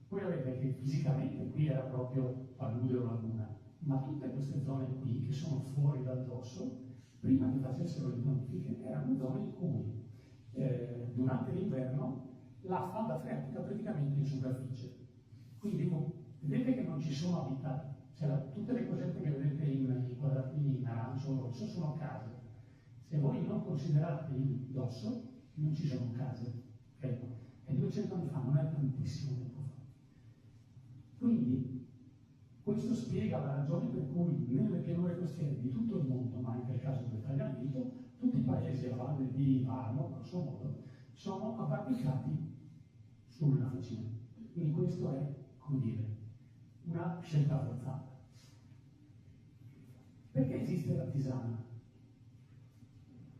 Poi vedete che fisicamente qui era proprio palude o laguna, ma tutte queste zone qui che sono fuori dal dosso, prima che facessero le notifiche, erano zone in cui durante l'inverno la falda freatica praticamente in superficie. Quindi vedete che non ci sono abitati, cioè, tutte le cosette che vedete in quadratini in arancio o rosso sono case. Se voi non considerate il dosso, non ci sono case. Okay? E 200 anni fa non è tantissimo tempo fa. Quindi questo spiega la ragione per cui nelle pianure costiere di tutto il mondo, ma anche nel caso del tagliamento, tutti i paesi a valle di Marmo, grosso modo, sono abbarricati sull'argine. Quindi questo è, come dire, una scelta forzata. Perché esiste la tisana?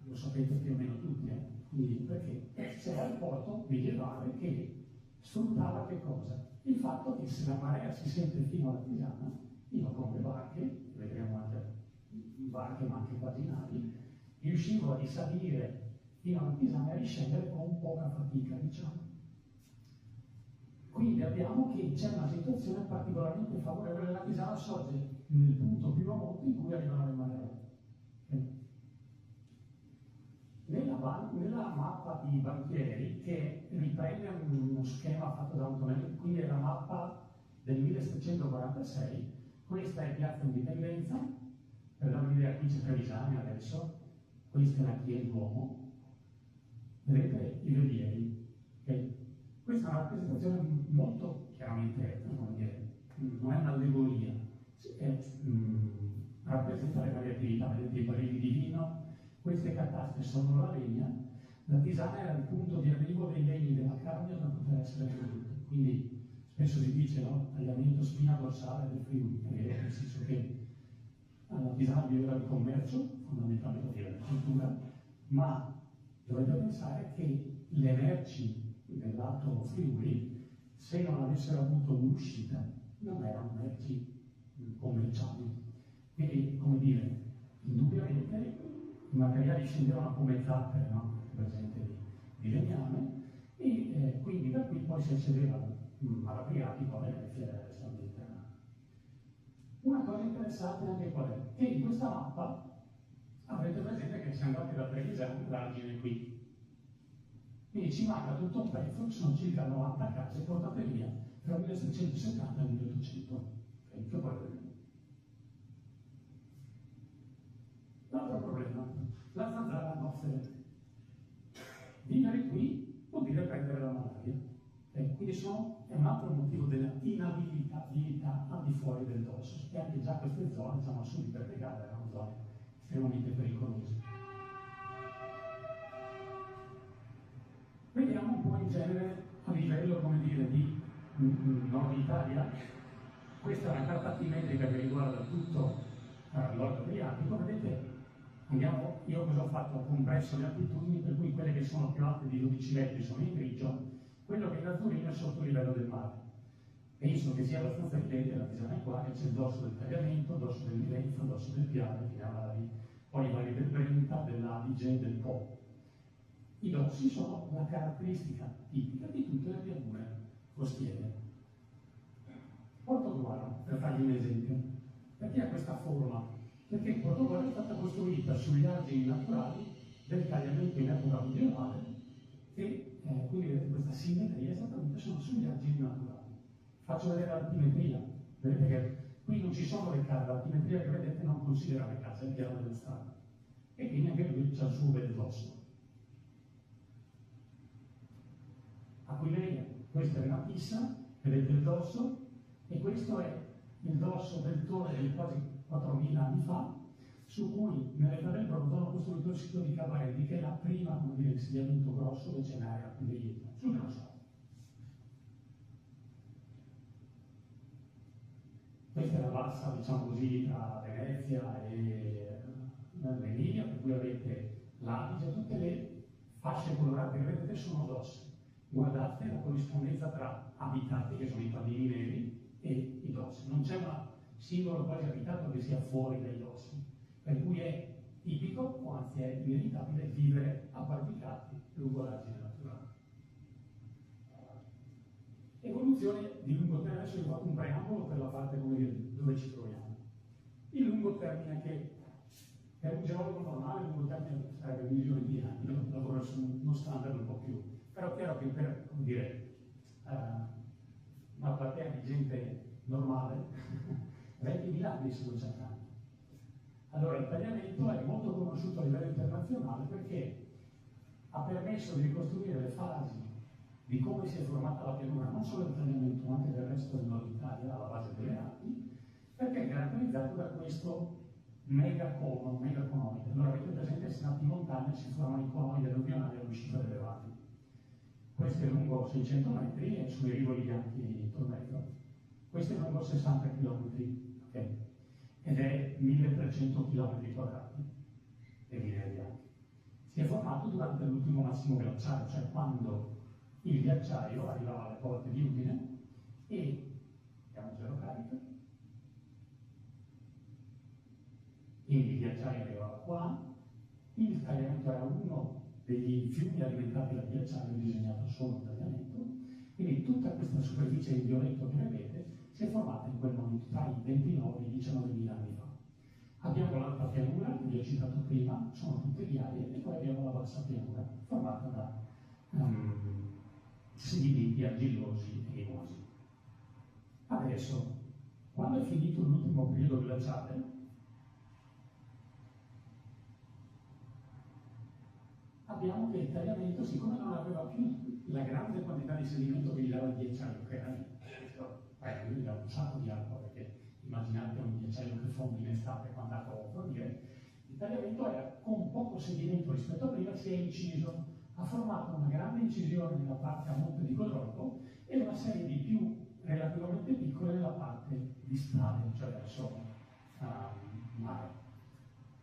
Lo sapete più o meno tutti, Quindi perché c'era il porto medievale che sfruttava che cosa? Il fatto che se la marea si sente fino alla tisana, io con le barche, vedremo anche barche ma anche quasi navi, riuscivo a risalire fino alla tisana e a riscendere con poca fatica, diciamo. Quindi abbiamo che c'è una situazione particolarmente favorevole, la tisana sorge nel punto più a monte in cui arrivano le maree. Nella mappa di Banchieri, che riprende uno schema fatto da Antonello, quindi è la mappa del 1746, questa è Piazza Indipendenza, per darvi un'idea, qui c'è Trevisani adesso, questa è la Chiesa Duomo, vedete i velieri, okay? Questa è una rappresentazione molto chiaramente, come dire, non è un'allegoria, rappresenta le varie attività, vedete i barili di vino, queste catastre sono la legna, la tisana era il punto di arrivo dei legni della carne da poter essere venduti. Quindi spesso si dice, no? Tagliamento spina dorsale del Friuli, nel senso che la tisana viveva di commercio, fondamentalmente di agricoltura, ma Dovete pensare che le merci del lato Friuli, se non avessero avuto un'uscita, non erano merci commerciali. Quindi, come dire, indubbiamente i materiali scendevano come zappere, no? Presente di legname, e quindi da qui poi si accedeva all'Adriatico, a Venezia e al resto del Mediterraneo. Una cosa interessante anche qual è? Che in questa mappa avrete presente che siamo andati da Trevisan all'argine qui. Quindi ci manca tutto un pezzo, che sono circa 90 case portate via tra 1770 e 1800. Che poi vedremo. L'altro problema, la zanzara anofele. Vivere qui vuol dire prendere la malaria. Quindi è un altro motivo della inabilità al di fuori del dorso. E anche già queste zone, diciamo, a sud di Pertegada erano zone estremamente pericolose. Vediamo un po' in genere a livello, come dire, di Nord Italia. Questa è una carta altimetrica che riguarda tutto l'Orto Adriatico. Vedete, io cosa ho fatto? Ho compresso le altitudini, per cui quelle che sono più alte di 12 metri sono in grigio, quello che è in azzurro è sotto il livello del mare. Penso che sia abbastanza evidente la visione qua, che c'è il dorso del Tagliamento, il dorso del Milenzo, il dorso del Piave, poi i vari del Brenta, dell'Adige e del Po. I dorsi sono la caratteristica tipica di tutte le pianure costiere. Portogallo, per farvi un esempio, perché ha questa forma? Perché Portogallo è stata costruita sugli argini naturali del tagliamento in epoca medievale e quindi vedete questa simmetria esattamente sono sugli argini naturali. Faccio vedere l'altimetria, vedete che qui non ci sono le case, l'altimetria che vedete non considera le case, è il piano della strada. E quindi anche lui c'è il suo bel dosso. Aquileia, questa è una pissa, vedete il dosso, e questo è il dosso del Torre di quasi 4.000 anni fa, su cui nelle tabelle proprio hanno costruito il sito di Cabarelli, che è la prima, come dire, insediamento grosso del scenario aquileieta, sul Grosso. Questa è la bassa, diciamo così, tra Venezia e l'Emilia, per cui avete l'Adige, tutte le fasce colorate che vedete sono dossi. Guardate la corrispondenza tra abitati, che sono i pallini neri, e i dossi. Non c'è un singolo quasi abitato che sia fuori dai dossi, per cui è tipico, o anzi è inevitabile, vivere abbarbicati lungo l'argine naturale. Evoluzione di lungo termine, adesso vi ho fatto un preambolo per la parte, come dire, dove ci troviamo. Il lungo termine, che per un geologo normale, il lungo termine sarebbe milioni di anni, io lavoro su uno standard un po' più. Però è chiaro che per, come dire, una platea di gente normale, 20.000 anni sono già tanti. Allora il tagliamento è molto conosciuto a livello internazionale perché ha permesso di ricostruire le fasi di come si è formata la pianura, non solo del tagliamento, ma anche del resto del nord Italia, alla base delle Alpi, perché è caratterizzato da questo megacono. Allora avete presente se in alti montagna si formano i conoi alluvionali all'uscita delle valli. Questo è lungo 600 metri e sui rivoli bianchi di Tormezzo. Questo è lungo 60 km, okay? Ed è 1300 km quadrati le linee bianche. Si è formato durante l'ultimo massimo glaciario, cioè quando il ghiacciaio arrivava alle porte di Udine e abbiamo gerocarica. Il ghiacciaio arrivava qua, il tagliamento era uno degli fiumi alimentati dal ghiacciaio, disegnato solo il tagliamento, quindi tutta questa superficie in violetto che vedete si è formata in quel momento tra i 29 e i 19.000 anni fa. Abbiamo l'alta pianura, che vi ho citato prima, sono tutte ghiaie, e poi abbiamo la bassa pianura, formata da sedimenti argillosi e limosi. Adesso, quando è finito l'ultimo periodo glaciale, abbiamo che il tagliamento, siccome non aveva più la grande quantità di sedimento che gli dava il ghiacciaio, che era lì, lui gli dava un sacco di acqua, perché immaginate un ghiacciaio che fonde in estate quando acqua può fornire, il tagliamento era con poco sedimento rispetto a prima, si è inciso, ha formato una grande incisione nella parte a monte di Codrogo e una serie di più relativamente piccole nella parte distale, cioè verso mare.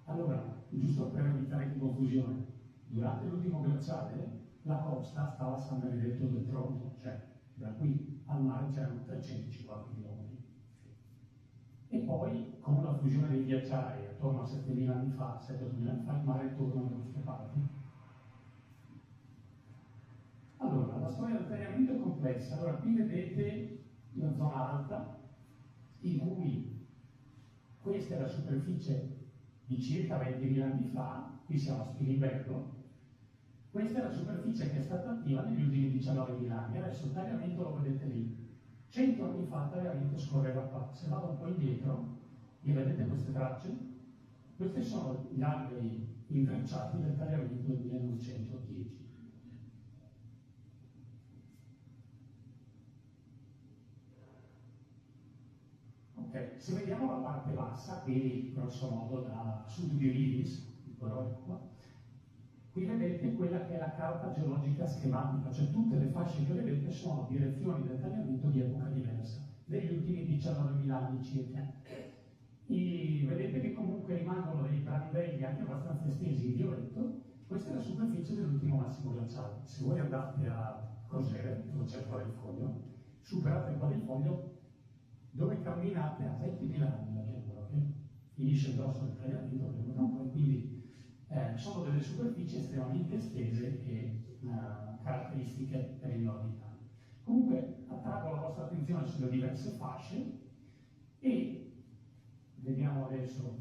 Allora, giusto per evitare confusione, Durante l'ultimo glaciale la costa stava a San Benedetto del Tronto, cioè da qui al mare c'erano 350 km. E poi, con la fusione dei ghiacciai attorno a 7.000 anni fa, 7.000 anni fa, il mare torna da queste parti. Allora, la storia del tagliamento è complessa. Allora, qui vedete una zona alta, in cui questa è la superficie di circa 20.000 anni fa, qui siamo a Spinibergo. Questa è la superficie che è stata attiva negli ultimi 19.000 anni. Adesso il tagliamento lo vedete lì. 100 anni fa il tagliamento scorreva qua. Se vado un po' indietro, e vedete queste tracce? Questi sono gli alberi intrecciati del tagliamento del 1910. Ok, se vediamo la parte bassa, quindi grosso modo da sud di Rivis, di quello qua, qui vedete quella che è la carta geologica schematica, cioè tutte le fasce che vedete sono direzioni del tagliamento di epoca diversa, degli ultimi 19.000 anni circa. E vedete che comunque rimangono dei brandelli anche abbastanza estesi in violetto. Questa è la superficie dell'ultimo massimo glaciale. Se voi andate a Crosere, dove c'è il quadrifoglio, superate il quadrifoglio, dove camminate a 20.000 anni la pianura, che finisce il grosso del tagliamento, quindi sono delle superfici estremamente estese e caratteristiche per il nord Italia. Comunque attraggo la vostra attenzione sulle diverse fasce e vediamo adesso.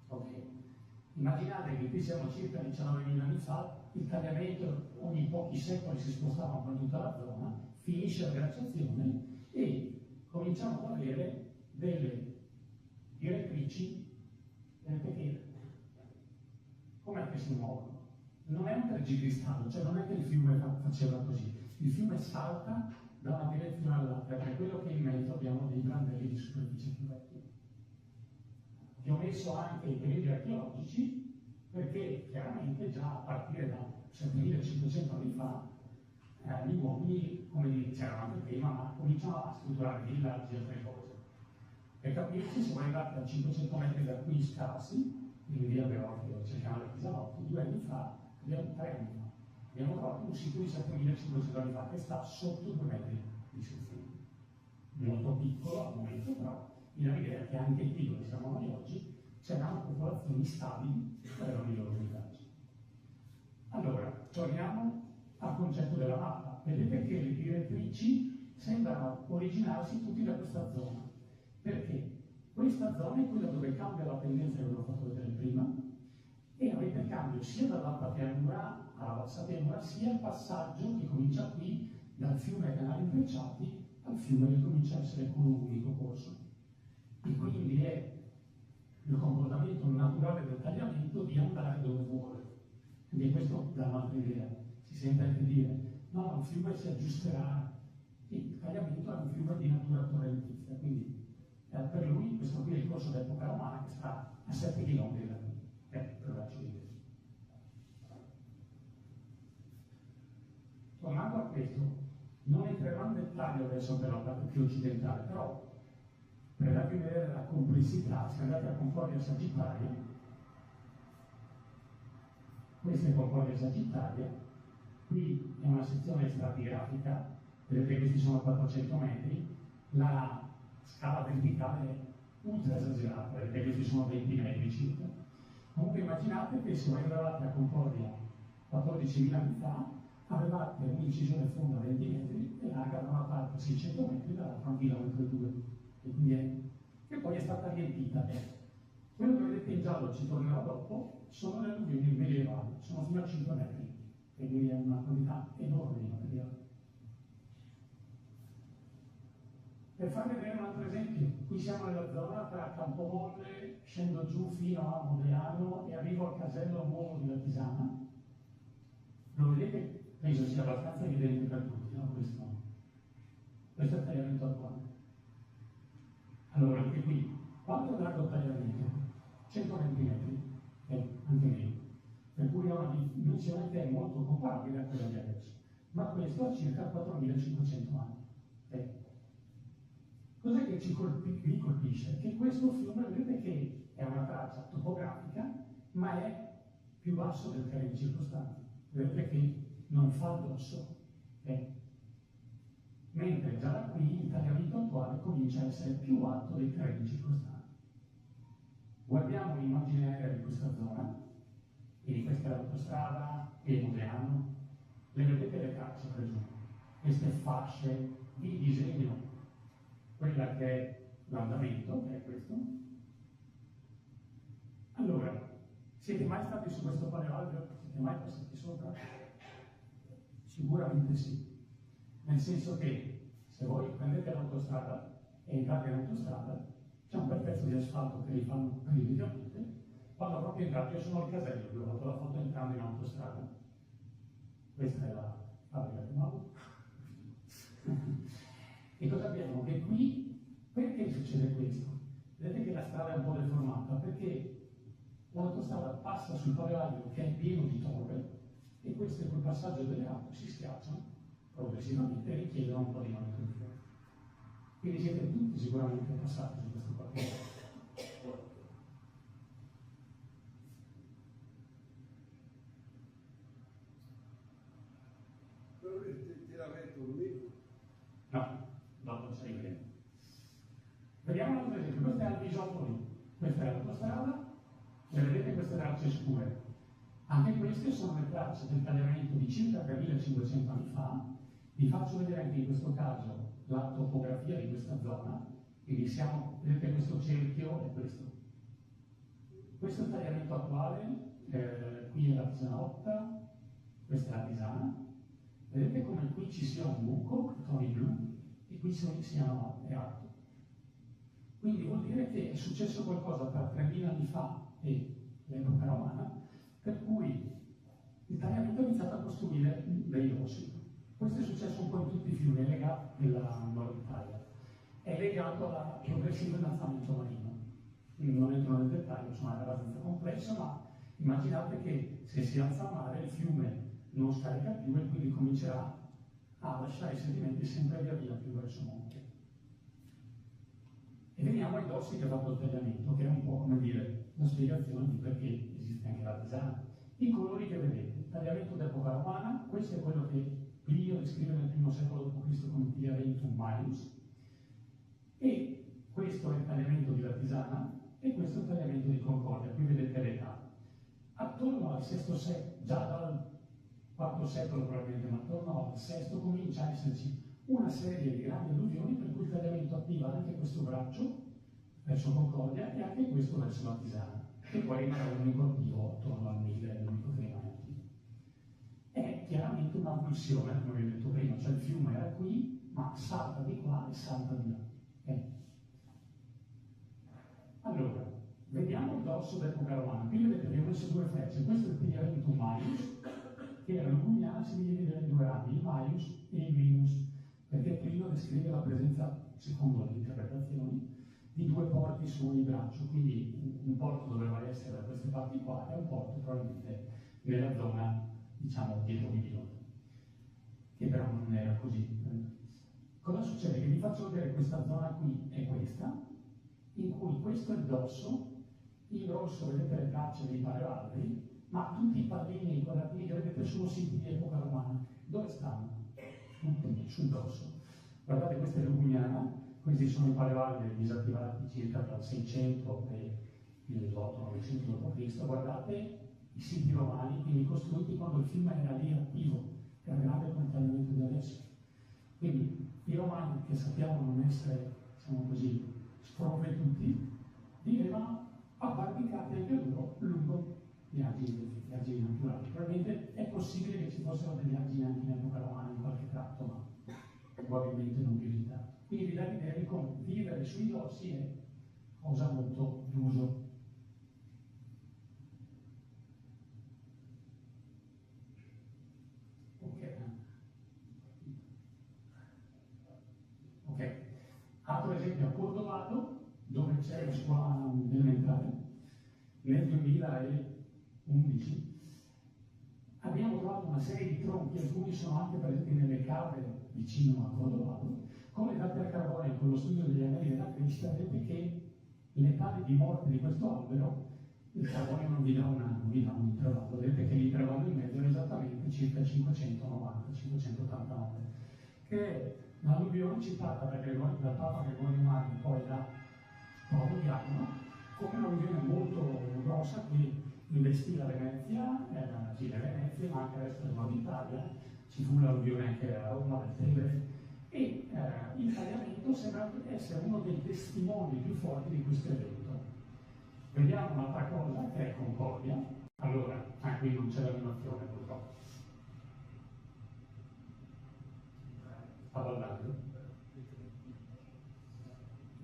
Ok, immaginate che qui siamo circa 19.000 anni fa, il tagliamento ogni pochi secoli si spostava per tutta la zona, finisce la glaciazione e cominciamo ad avere delle direttrici che com'è che si muovono? Non è un tergicristallo, cioè non è che il fiume faceva così, il fiume salta da una direzione all'altra, per quello che in mezzo abbiamo dei brandelli di superficie più vecchie. Vi ho messo anche i periodi archeologici, perché chiaramente già a partire da 7.500 anni fa gli uomini, come dire, c'erano anche prima, ma cominciano a strutturare villaggi e altre cose. Per capirci, se voi andate a 500 metri da qui scarsi, quindi via Beorchio, c'è il canale Pisanotti, 3 anni fa, abbiamo trovato un sito di 7.500 anni fa che sta sotto 2 metri di sezione. Molto piccolo al momento, però vi dà l'idea che anche qui dove siamo noi oggi c'erano popolazioni stabili che avevano i loro villaggi. Allora, torniamo al concetto della mappa. Vedete che le direttrici sembrano originarsi tutti da questa zona. Perché? Questa zona è quella dove cambia la pendenza che vi ho fatto vedere prima e avete cambio sia dall'alta pianura alla bassa pianura, sia il passaggio che comincia qui dal fiume ai canali intrecciati al fiume che comincia a essere con un unico corso. E quindi è il comportamento naturale del tagliamento di andare dove vuole. Quindi questo dà un'altra idea. Si sente anche dire, no, un fiume si aggiusterà. Il tagliamento è un fiume di natura torrentizia, quindi per lui questo qui è il corso d'epoca romana che sta a 7 km da qui, per darci l'idea. Tornando a questo, non entrerò in dettaglio adesso per la parte più occidentale, però per darvi un'idea della complessità, se andate a Concordia Sagittaria, questa è Concordia Sagittaria, qui è una sezione stratigrafica, vedete questi sono 400 metri, la scala verticale è ultra esagerata, vedete questi sono 20 metri circa. Comunque immaginate che se voi eravate a Concordia 14.000 anni fa, avevate un'incisione fonda a 20 metri e larga da una parte 600 metri e dall'altra 1,2 km. E quindi che poi è stata riempita. Quello che vedete in giallo, ci tornerò dopo, sono le alluvioni medievali, sono fino a 5 metri, e quindi è una quantità enorme di materiale. Per farvi vedere un altro esempio, qui siamo nella zona tra Campomolle, scendo giù fino a Modeano e arrivo al casello nuovo di Latisana. Lo vedete? Penso sia abbastanza evidente per tutti, no? Questo è il tagliamento attuale. Allora, anche qui, quanto è largo il tagliamento? 120 metri, anche meno. Per cui ha una dimensione che è molto comparabile a quella di adesso. Ma questo ha circa 4.500 anni. Cos'è che mi colpisce? Che questo fiume, vedete che è una traccia topografica, ma è più basso del terreno circostante. Vedete che non fa addosso, mentre già da qui il tagliamento attuale comincia a essere più alto dei terreni circostanti. Guardiamo l'immagine aerea di questa zona, quindi questa è l'autostrada e Mogliano, le vedete le tracce per giù, queste fasce di disegno, quella che è l'andamento, che è questo. Allora, siete mai stati su questo paleoalbero? Siete mai passati sopra? Sicuramente sì. Nel senso che se voi prendete l'autostrada e entrate in autostrada, c'è un bel pezzo di asfalto che li fanno periodicamente, quando proprio entrate, io sono al casello, dove ho fatto la foto entrando in autostrada. Questa è la fabbrica di nuovo. E cosa abbiamo? Che qui, perché succede questo? Vedete che la strada è un po' deformata, perché l'autostrada passa sul paleoalbero che è pieno di torre, e queste col passaggio delle auto si schiacciano progressivamente e richiedono un po' di manutenzione. Quindi siete tutti sicuramente passati su questo quadro. Ti la metto un libro? No, dopo ci arriveremo. Vediamo un altro esempio, questo è Albisopoli, questa è l'autostrada, e vedete queste tracce scure. Anche queste sono le tracce del tagliamento di circa 3500 anni fa. Vi faccio vedere anche in questo caso la topografia di questa zona, quindi vedete questo cerchio e questo. Questo è il tagliamento attuale, qui è la Pisana 8, questa è la Pisana. Vedete come qui ci sia un buco, toni blu, e qui è alto. Quindi vuol dire che è successo qualcosa tra 3000 anni fa e l'epoca romana, per cui il tagliamento ha iniziato a costruire dei rossi. Questo è successo un po' in tutti i fiumi, è legato della Nord Italia. È legato al progressivo innalzamento marino. Non entro nel dettaglio, insomma è abbastanza complesso, ma immaginate che se si alza a mare il fiume non scarica più e quindi comincerà a lasciare i sedimenti sempre via via più verso monte. E veniamo ai dossi che ha fatto il tagliamento, che è un po' come dire la spiegazione di perché esiste anche la Pisana. I colori che vedete, tagliamento d'epoca romana, questo è quello che Plio descrive nel I secolo d.C. come Piaventum Maius, e questo è il tagliamento di Latisana e questo è il tagliamento di Concordia. Qui vedete l'età. Attorno al VI secolo, già dal IV secolo probabilmente, ma attorno al VI comincia a esserci una serie di grandi alluvioni per cui il tagliamento attiva anche questo braccio verso Concordia e anche questo verso Latisana, che poi rimane l'unico attivo attorno al 1000, l'unico che rimane attivo. È chiaramente una pulsione, come vi ho detto prima, cioè il fiume era qui, ma salta di qua e salta di là. Allora, vediamo il dorso d'epoca romana. Qui vedete che ho messo due frecce, questo è il Piaventum Maius, che era l'Ugugliana, si divide in due rami, il Maius e il Minus, perché Plinio descrive la presenza, secondo le interpretazioni, di due porti su ogni braccio, quindi un porto doveva essere da queste parti qua e un porto probabilmente nella zona, diciamo, dietro Bibilone, che però non era così. Cosa succede? Che vi faccio vedere questa zona qui e questa, in cui questo è il dosso, in rosso vedete le tracce dei paleoalberi, ma tutti i pallini e i quadratini che vedete sono siti di epoca romana. Dove stanno? Sul dosso. Guardate, questa è l'Ugugliana, questi sono i paleoalberi disattivati circa tra il 600 e il 800-900 d.C. Guardate i siti romani, quindi costruiti quando il fiume era lì attivo, era grande come il tagliamento di adesso. Quindi i romani, che sappiamo non essere, diciamo così, sprovveduti, vivevano abbarricati anche loro lungo gli argini naturali. Probabilmente è possibile che ci fossero degli argini anche in epoca romana in qualche tratto, ma probabilmente non più di tanto. Quindi vi dà l'idea di come vivere sui dossi è cosa molto d'uso. Ok. Altro esempio a Cordovado, dove c'è la scuola elementare, nel 2011 abbiamo trovato una serie di tronchi, alcuni sono anche presenti nelle cave vicino a Cordovado. Come date a carbonio con lo studio degli anelli della crescita, vedete che l'età di morte di questo albero, il carbonio non vi dà un intervallo, vedete che l'intervallo in mezzo è esattamente circa 590-589, che è l'alluvione citata dal Papa Gregorio Magno, poi da Paolo Diacono, come un'alluvione molto grossa che investì la Venezia, ma anche il resto del nord Italia. Ci fu l'alluvione anche a Roma del Tevere, e il Tagliamento sembra essere uno dei testimoni più forti di questo evento. Vediamo un'altra cosa che è Concordia. Allora, qui non c'è l'animazione purtroppo. Sta ballando.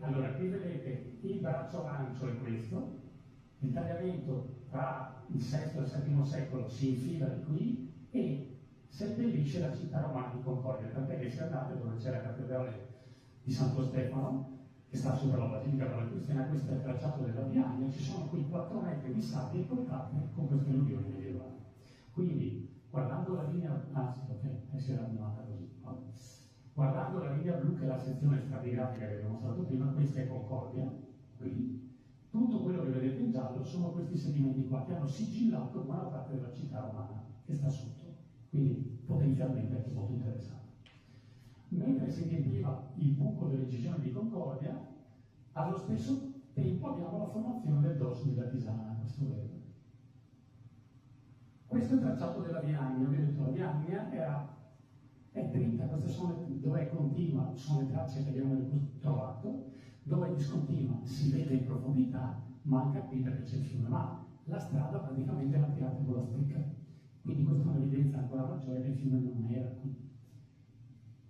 Allora, qui vedete il braccio arancio è questo, il tagliamento tra il VI e il VII secolo si infila di qui e seppellisce la città romana di Concordia, tant'è che se andate dove c'è la cattedrale di Santo Stefano, che sta sopra la Basilica della Cristina, questo è il tracciato della Viagna, ci sono qui 4 metri di sabbia colpate con queste alluvioni medievali. Quindi, guardando la linea, si era animata così, guardando la linea blu, che è la sezione stratigrafica che abbiamo mostrato prima, questa è Concordia, qui. Tutto quello che vedete in giallo sono questi sedimenti qua che hanno sigillato buona parte della città romana che sta sotto, quindi potenzialmente è molto interessante. Mentre si riempiva il buco dell'incisione di Concordia, allo stesso tempo abbiamo la formazione del dorso della Tisana, questo verde. Questo è il tracciato della Viagna, vi ho detto la Viagna è dritta, queste sono dove è continua, sono le tracce che abbiamo trovato, dove è discontinua si vede in profondità, manca qui perché c'è il fiume, ma la strada praticamente l'ha tirata con la stecca, quindi questa è un'evidenza ancora maggiore che il fiume non era qui.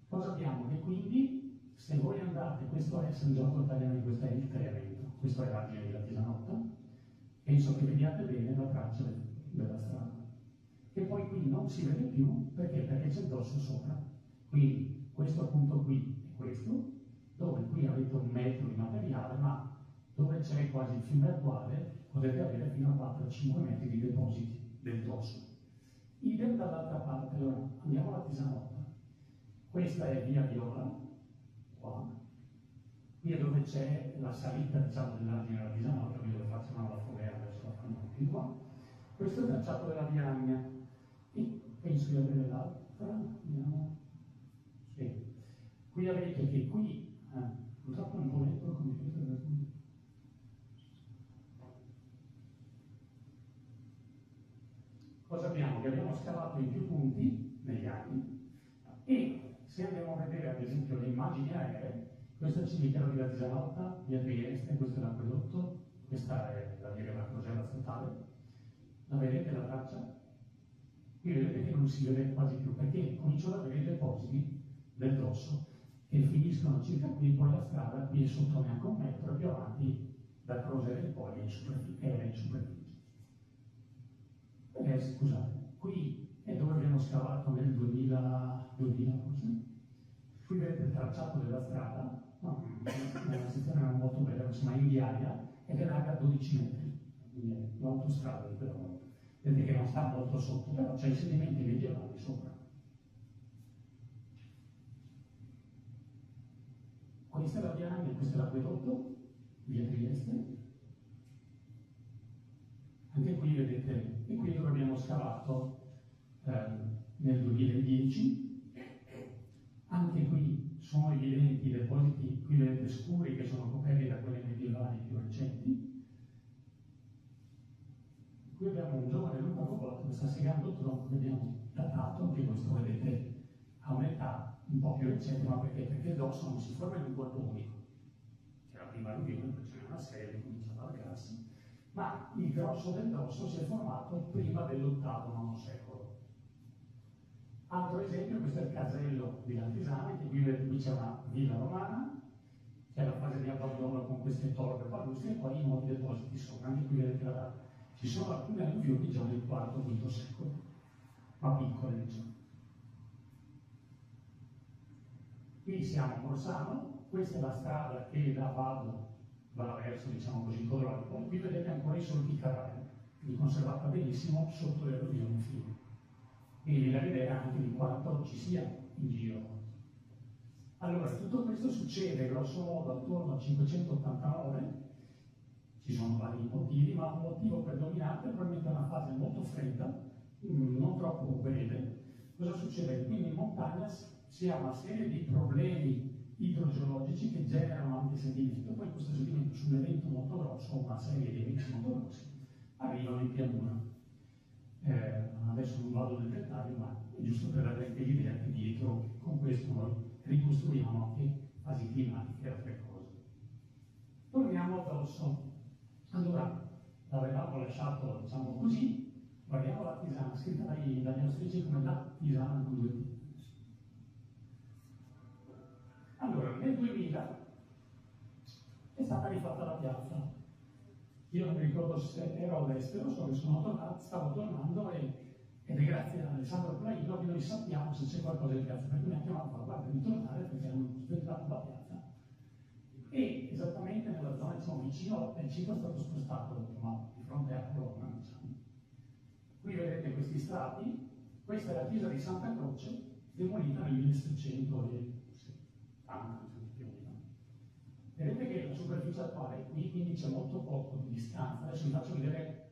Cosa abbiamo? Che quindi, se voi andate, questo è San Giorgio Italiano, questo è il Tagliamento, questo è l'argine della Tisanotta, penso che vediate bene la traccia della strada, che poi qui non si vede più perché c'è il dorso sopra. Quindi questo punto qui è questo, dove qui avete 1 metro di materiale, ma dove c'è quasi il fiume attuale potete avere fino a 4-5 metri di depositi del dorso. Idem dall'altra parte. Allora andiamo alla Tisanotta. Questa è via Viola, qua. Qui è dove c'è la salita, diciamo, dell'argine della Tisanotta, qui dove facevano la foguera, adesso la fanno più qua. Questo è il tracciato della Viagna. E penso di avere l'altra, andiamo. Sì. Qui avete che qui, purtroppo è un po' lento come vedete. Cosa abbiamo? Che abbiamo scavato in più punti negli anni, e se andiamo a vedere ad esempio le immagini aeree, questo è il cimitero di La Tisanotta, via Trieste, questo è l'acquedotto, questa è la via della Crocella statale. La vedete la traccia? Qui vedete che non si vede quasi più, perché cominciano ad avere i depositi del dorso che finiscono circa qui, poi la strada qui è sotto neanche 1 metro, e più avanti da Crosere in poi era in superficie. Scusate, qui è dove abbiamo scavato nel 2000 forse. Qui vedete il tracciato della strada, una sezione non molto bella, ma in viaria, ed è larga 12 metri, quindi l'autostrada di quella volta. Vedete che non sta molto sotto, però c'è i sedimenti medievali sopra. Questa è la Viagna, questo è l'acquedotto, via Trieste. Anche qui vedete, e qui dove abbiamo scavato nel 2010, anche qui sono evidenti i depositi, qui vedete scuri che sono coperti da quelli medievali più recenti. Qui abbiamo un giovane Luca Cobotto che sta segando il tronco, che abbiamo datato, anche questo vedete ha un'età un po' più recente, ma perché? Perché il dorso non si forma in un colpo unico. C'è la prima alluvione, poi c'è una serie, comincia a allargarsi, ma il grosso del dorso si è formato prima dell'8-9 secolo. Altro esempio, questo è il casello di Lantisana, che qui c'è una villa romana, c'è la fase di abbandono con queste torre palustri e poi i nuovi depositi sopra. Anche qui vedete la data. Ci sono alcune alluvioni già del IV-V secolo, ma piccole diciamo. Qui siamo a Morsano, questa è la strada che da Vado va verso, diciamo così, Codroico. Qui vedete ancora i solchi carrari, quindi conservata benissimo sotto le alluvioni infine. Quindi vi dà l'idea anche di quanto ci sia in giro. Allora, tutto questo succede grosso modo attorno al 589, Ci sono vari motivi, ma un motivo predominante è probabilmente una fase molto fredda, non troppo breve. Cosa succede? Quindi in montagna si ha una serie di problemi idrogeologici che generano anche sedimento, poi questo sedimento su un evento molto grosso, una serie di eventi molto grossi, arrivano in pianura. Adesso non vado nel dettaglio, ma è giusto per avere anche l'idea che dietro con questo noi ricostruiamo anche fasi climatiche e altre cose. Torniamo addosso. Allora, l'avevamo lasciato, diciamo così, guardiamo la tisana scritta dagli austriaci come la tisana con 2 T. Allora, nel 2000 è stata rifatta la piazza. Io non mi ricordo se ero all'estero, so che stavo tornando ed è grazie a Alessandro Plaino che noi sappiamo se c'è qualcosa in piazza, perché mi ha chiamato a guarda di tornare perché hanno sventato la piazza. E esattamente nella zona, diciamo, vicino al centro è stato spostato, ma di fronte a Colonna, diciamo. Qui vedete questi strati, questa è la chiesa di Santa Croce, demolita nel 1770, più o meno. Vedete che la superficie attuale è qui, quindi c'è molto poco di distanza. Adesso vi faccio vedere,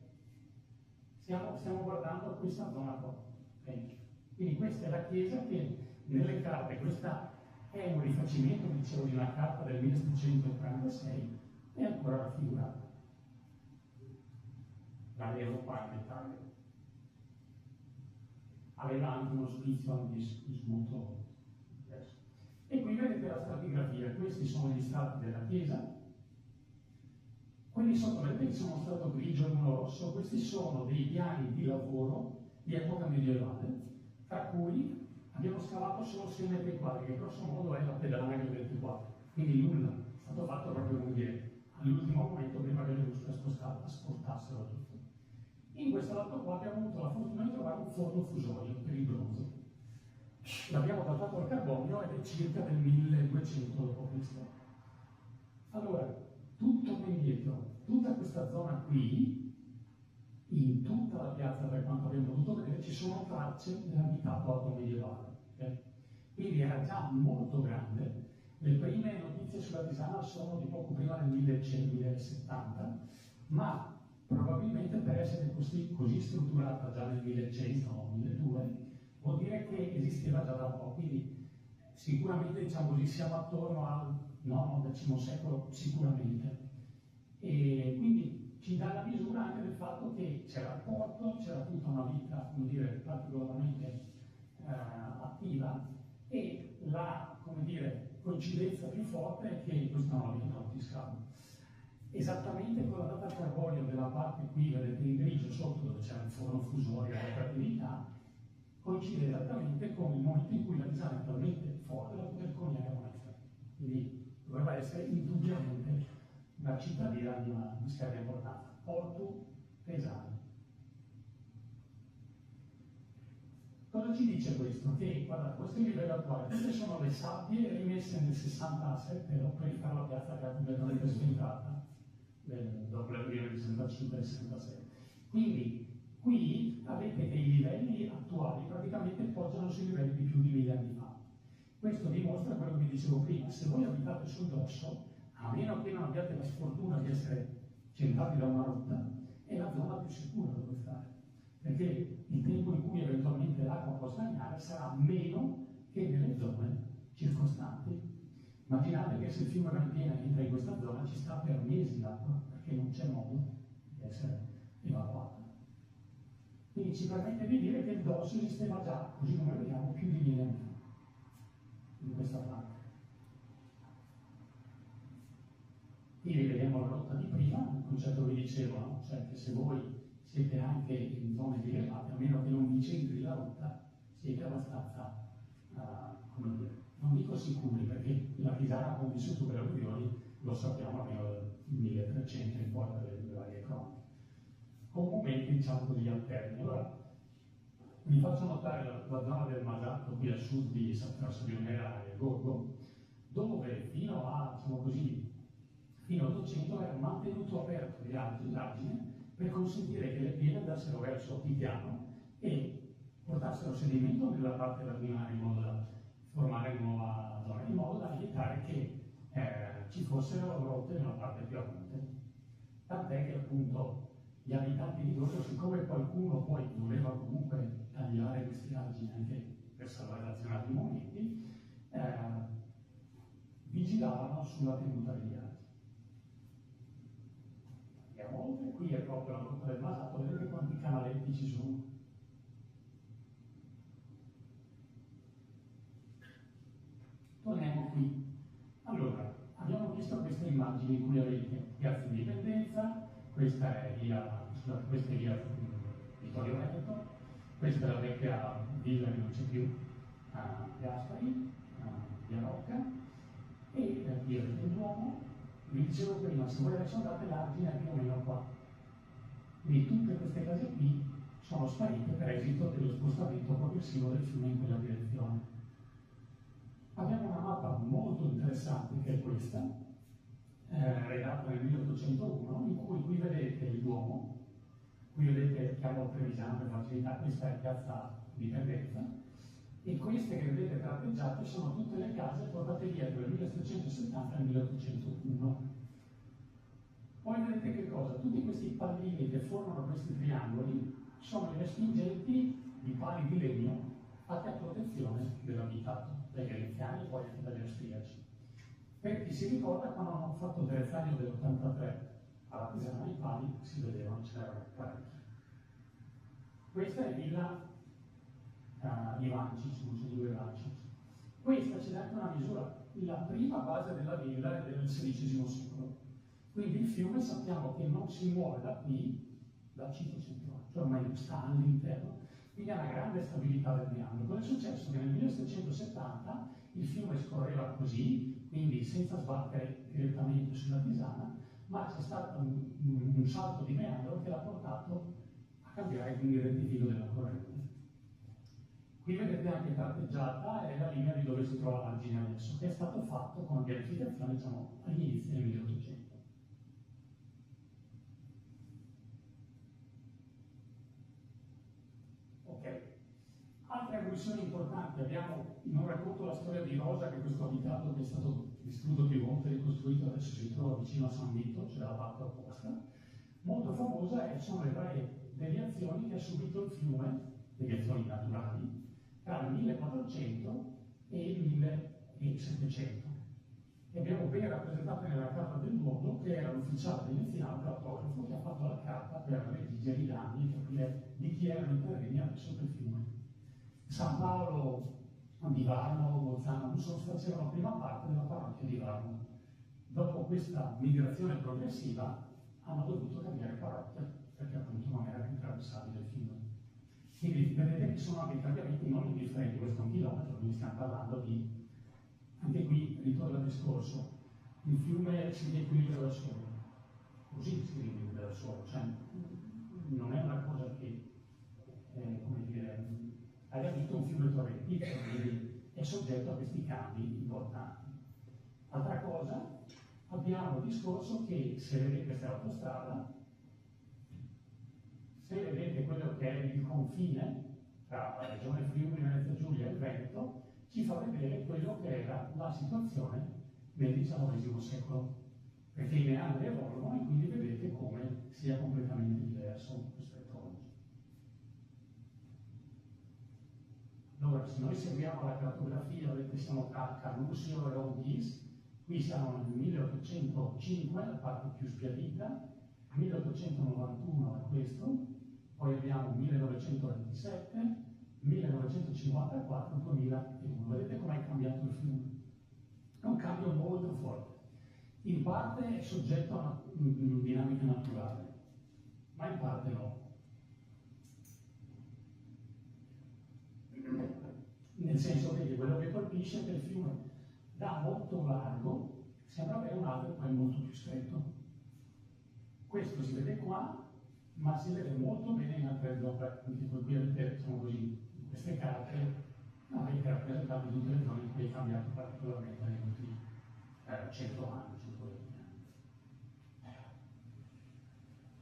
stiamo guardando questa zona qua. Okay? Quindi questa è la chiesa che nelle carte, questa è un rifacimento, dicevo, di una carta del 1736, è ancora raffigurata. La vedo qua in dettaglio. Aveva anche uno spizio molto diverso. E qui vedete la stratigrafia, questi sono gli strati della chiesa. Quelli sotto, vedete che sono stato grigio e uno rosso, questi sono dei piani di lavoro di epoca medievale, tra cui abbiamo scavato solo 6 metri quadri, che grosso modo è la pedana del 24, quindi nulla, è stato fatto proprio come dire, all'ultimo momento prima che le ruspe spostassero tutto. In questo lato qua abbiamo avuto la fortuna di trovare un forno fusorio per il bronzo. L'abbiamo datato al carbonio ed è circa del 1200 d.C. Allora, tutto qui indietro, tutta questa zona qui, in tutta la piazza, per quanto abbiamo potuto vedere, ci sono tracce dell'abitato altomedievale. Okay? Quindi era già molto grande. Le prime notizie sulla Tisana sono di poco prima del 1100-1070, ma probabilmente per essere così strutturata già nel 1100 o 1200 vuol dire che esisteva già da un po'. Quindi sicuramente, diciamo così, siamo attorno al IX secolo sicuramente. E quindi ci dà la misura anche del fatto che c'era il porto, c'era tutta una vita, come dire, particolarmente attiva, e la, come dire, coincidenza più forte è che questo non l'abbiamo troppo scavo. Esattamente con la data al carbonio della parte qui, vedete in grigio sotto dove c'era il forno fusorio e l'operatività, coincide esattamente con il momento in cui la Tisana è talmente forte da poter coniare moneta. Quindi doveva essere indubbiamente una cittadina di una discreta importanza. Porto Pesano. Cosa ci dice questo? Che, guarda, questo è il livello attuale, queste sono le sabbie rimesse nel 67 per rifare la piazza che era completamente sventata dopo la guerra del 65 e del 66. Quindi qui avete che i livelli attuali praticamente poggiano sui livelli di più di 1000 anni fa. Questo dimostra quello che vi dicevo prima: se voi abitate sul dosso, a meno che non abbiate la sfortuna di essere centrati da una rotta, è la zona più sicura dove stare, perché il tempo in cui eventualmente l'acqua può stagnare sarà meno che nelle zone circostanti. Immaginate che se il fiume Grampiena entra in questa zona ci sta per mesi l'acqua, perché non c'è modo di essere evacuata. Quindi ci permette di dire che il dosso esisteva già, così come vediamo, più di 1000 anni fa, in questa parte. Qui vediamo la rotta di prima, il concetto che vi dicevo, no? Cioè che se voi siete anche in zone rilevate, a meno che non vi centri la rotta, siete abbastanza, come dire, non dico sicuri, perché la Tisana ha convissuto per alluvioni, lo sappiamo almeno dal 1300 in poi dalle varie cronache, con momenti, diciamo così, alterni. Allora, vi faccio notare la zona del Masatto qui a sud di Santa Sabionera e Gorgo, dove fino a, diciamo così, fino all'800 era mantenuto aperto l'argine per consentire che le piene andassero verso il piano e portassero sedimento nella parte lagunare in modo da formare nuova zona, in modo da evitare che ci fossero rotte nella parte più a monte. tant'è che appunto gli abitanti di Gozo, siccome qualcuno poi voleva comunque tagliare questi argini anche per salvare nazionali momenti, vigilavano sulla tenuta degli argini. Andiamo oltre, qui è proprio la grotta del Masato, vedete quanti canaletti ci sono. Torniamo qui. Allora, abbiamo visto queste immagini in cui avete Piazza Indipendenza, questa è via Vittorio Veneto, questa è la vecchia villa che non c'è più, Gaspari, via Rocca, e via del Duomo. Vi dicevo prima, se voi adesso andate l'argine è più o meno qua. Quindi tutte queste case qui sono sparite per esito dello spostamento progressivo del fiume in quella direzione. Abbiamo una mappa molto interessante che è questa, redatta nel 1801, in cui qui vedete il Duomo, qui vedete chiamo Trevigiano per facilità, questa è Piazza Indipendenza, e queste che vedete tratteggiate sono tutte le case portate via dal 1770 al 1801. Poi vedete che cosa? Tutti questi pallini che formano questi triangoli sono i respingenti di pali di legno fatti a protezione dell'abitato, dai veneziani e poi anche dagli austriaci. Per chi si ricorda, quando hanno fatto il Drezzaglio dell'83 alla Pisana, i pali si vedevano, ce n'erano parecchi. Questa è Villa Ivancic, non c'è due Ivancic. Questa c'è anche una misura, la prima base della villa è del XVI secolo. Quindi il fiume sappiamo che non si muove da qui da 500 anni, cioè ormai sta all'interno. Quindi ha una grande stabilità del meandro. Cosa è successo? Che nel 1770 il fiume scorreva così, quindi senza sbattere direttamente sulla Pisana, ma c'è stato un salto di meandro che l'ha portato a cambiare quindi il rettifico della corrente. Qui vedete anche tratteggiata è la linea di dove si trova l'argine adesso, che è stato fatto con pianificazione diciamo, agli inizi del 1800. Altre evoluzioni importanti, abbiamo, non racconto la storia di Rosa, che è questo abitato che è stato distrutto più volte, ricostruito, adesso si trova vicino a San Vito, ce l'ha fatto apposta. Molto famosa sono le varie deviazioni che ha subito il fiume, deviazioni naturali, tra il 1400 e il 1700. E abbiamo ben rappresentate nella carta del Duomo, che era l'ufficiale veneziano cartografo che ha fatto la carta per redigere i danni e capire di chi erano i terreni adesso del fiume. San Paolo di Varno, Bolzano, Mussos facevano prima parte della parrocchia di Varno. Dopo questa migrazione progressiva hanno dovuto cambiare parrocchia perché appunto non era più attraversabile il fiume. Quindi vedete che sono anche cambiamenti non indifferenti, questo è un chilometro, quindi stiamo parlando di, anche qui ritorno al discorso, il fiume si riequilibra da solo, così si riequilibra da solo, cioè non è una cosa che, come dire, hai avuto un fiume torrentino, quindi è soggetto a questi cambi importanti. Altra cosa, abbiamo il discorso che se vedete questa autostrada, se vedete quello che è il confine tra la regione Friuli, Venezia Giulia e il Veneto, ci fa vedere quello che era la situazione del XIX secolo, perché i meandri evolvono e quindi vedete come sia completamente diverso rispetto a oggi. Allora, se noi seguiamo la cartografia, vedete siamo tra Carlusio e Ronchis, qui siamo nel 1805, la parte più sbiadita, 1891 è questo, poi abbiamo 1927, 1954, 2001. Vedete com'è cambiato il fiume? È un cambio molto forte. In parte è soggetto a una dinamica naturale, ma in parte no. Nel senso che quello che colpisce è che il fiume da molto largo sembra avere un alveo poi molto più stretto. Questo si vede qua, ma si vede molto bene in altre zone. Quindi qui avete, diciamo così, queste carte avete rappresentato tutte le zone in cui è cambiato particolarmente negli ultimi 100 anni, 120 anni.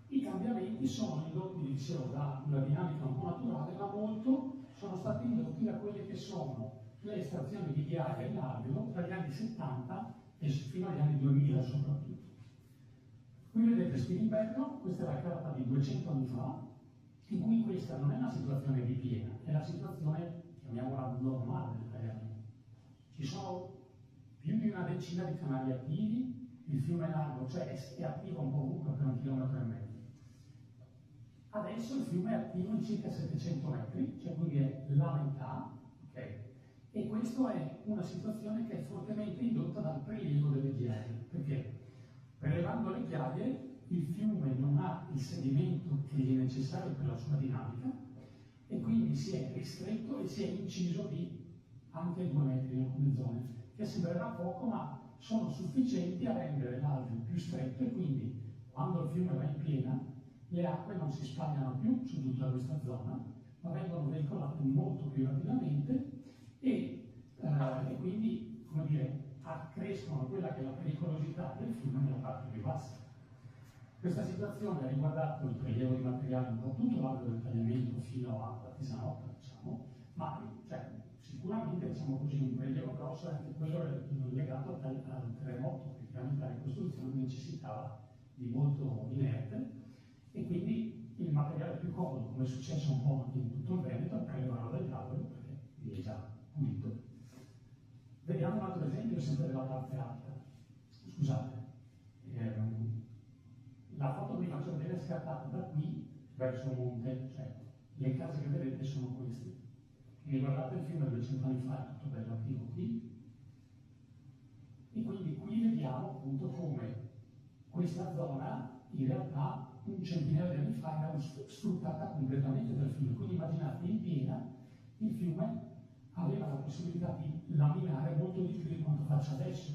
I cambiamenti sono indotti, dicevo, da una dinamica un po' naturale, ma molto sono stati indotti da quelle che sono le estrazioni di ghiaia in alveo tra gli anni 70 e fino agli anni 2000 soprattutto. Qui vedete Spilimbergo, questa è la carta di 200 anni fa, in cui questa non è una situazione di piena, è la situazione, chiamiamola normale del Tagliamento. Ci sono più di una decina di canali attivi, il fiume largo, cioè è attivo un po' ovunque per 1,5 km. Adesso il fiume è attivo in circa 700 metri, cioè quindi è la metà, okay? E questa è una situazione che è fortemente indotta dal prelievo delle ghiaie, perché prelevando le ghiaie il fiume non ha il sedimento che è necessario per la sua dinamica e quindi si è ristretto e si è inciso di anche 2 metri in alcune zone, che sembrerà poco ma sono sufficienti a rendere l'alveo più stretto e quindi quando il fiume va in piena le acque non si spagliano più su tutta questa zona, ma vengono veicolate molto più rapidamente e quindi, come dire, accrescono quella che è la pericolosità del fiume nella parte più bassa. Questa situazione ha riguardato il prelievo di materiali un po' tutto l'arco del Tagliamento fino alla Tisanotta, diciamo, ma cioè, sicuramente, diciamo così, un prelievo grosso è anche quello legato al terremoto, che chiaramente la ricostruzione necessitava di molto inerte. E quindi il materiale più comodo, come è successo un po' in tutto il Veneto, è prelevarlo dall'albero perché lì è già pulito. Vediamo un altro esempio sempre della parte alta. Scusate, la foto che vi faccio vedere è scattata da qui verso il monte, cioè le case che vedete sono queste. Quindi guardate il fiume 200 anni fa, è tutto bello attivo qui. E quindi qui vediamo appunto come questa zona in realtà un centinaio di anni fa era sfruttata completamente dal fiume, quindi immaginate in piena il fiume aveva la possibilità di laminare molto di più di quanto faccia adesso,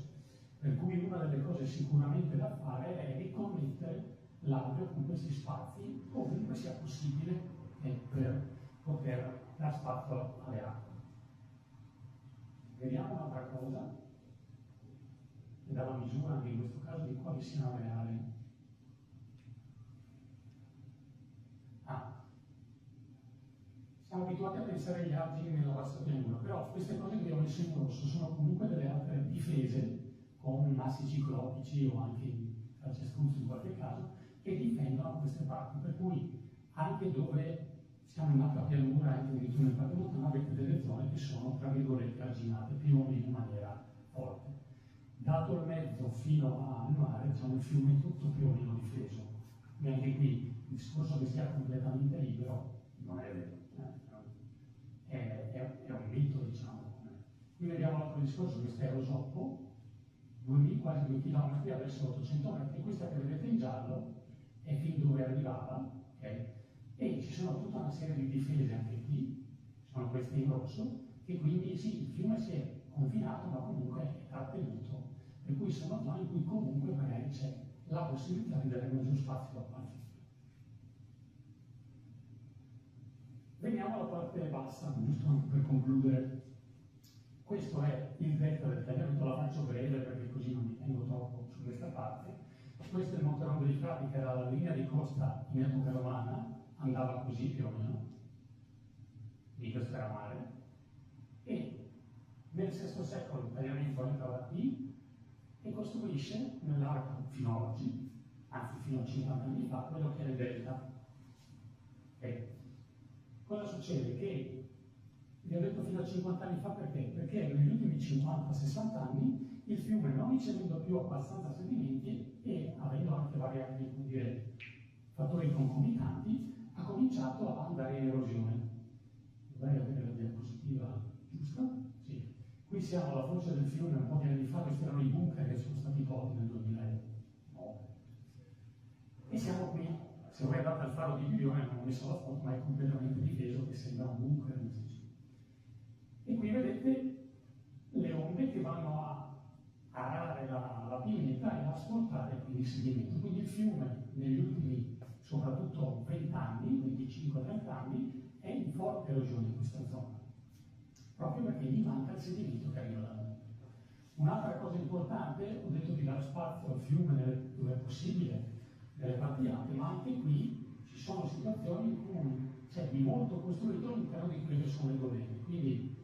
per cui una delle cose sicuramente da fare è riconnettere l'alveo con questi spazi ovunque sia possibile per poter dar spazio alle acque. Vediamo un'altra cosa, che dà la misura anche in questo caso di quali siano le aree. Siamo abituati a pensare agli argini nella bassa pianura, però queste cose che vi ho messo in rosso sono comunque delle altre difese, con massi ciclopici o anche calcestruzzi in qualche caso, che difendono queste parti, per cui anche dove siamo in alta pianura, anche addirittura in parte montana, avete delle zone che sono, tra virgolette, arginate più o meno in maniera forte. Dato il mezzo fino al mare, diciamo, il fiume è tutto più o meno difeso. E anche qui il discorso che sia completamente libero non è vero. È un mito, diciamo. Qui vediamo l'altro discorso, questo è Rosoppo, quasi 2 km, adesso 800 metri, questa che vedete in giallo è fin dove arrivava, okay? E ci sono tutta una serie di difese anche qui, sono queste in rosso, e quindi sì, il fiume si è confinato, ma comunque è trattenuto, per cui sono zone in cui comunque magari c'è la possibilità di dare maggior spazio al fiume. Veniamo alla parte bassa, giusto anche per concludere. Questo è il delta del Tagliamento, la faccio breve perché così non mi tengo troppo su questa parte. Questo è il Monte Rondo di Frati, che era la linea di costa in epoca romana, andava così più o meno, di questo era mare, e nel VI secolo il Tagliamento entra da qui e costruisce nell'arco fino ad oggi, anzi fino a 50 anni fa, quello che è il delta. Cosa succede? Che vi ho detto fino a 50 anni fa perché? Perché negli ultimi 50-60 anni il fiume, non ricevendo più abbastanza sedimenti e avendo anche vari altri, come dire, fattori concomitanti, ha cominciato a andare in erosione. Dovrei avere la diapositiva giusta? Sì. Qui siamo alla foce del fiume un po' di anni fa, questi erano i bunker che sono stati tolti nel 2009. E siamo qui. Se voi andate al faro di Bibione, non ho messo la foto, ma è completamente difeso, che sembra un bunker. E qui vedete le onde che vanno a arare la pineta e a asportare quindi il sedimento. Quindi il fiume negli ultimi, soprattutto 20 anni, 25-30 anni, è in forte erosione in questa zona, proprio perché gli manca il sedimento che arriva da noi. Un'altra cosa importante, ho detto di dare spazio al fiume dove è possibile, nelle parti alte, ma anche qui ci sono situazioni in cui c'è di molto costruito all'interno di quelle che sono le golerie. Quindi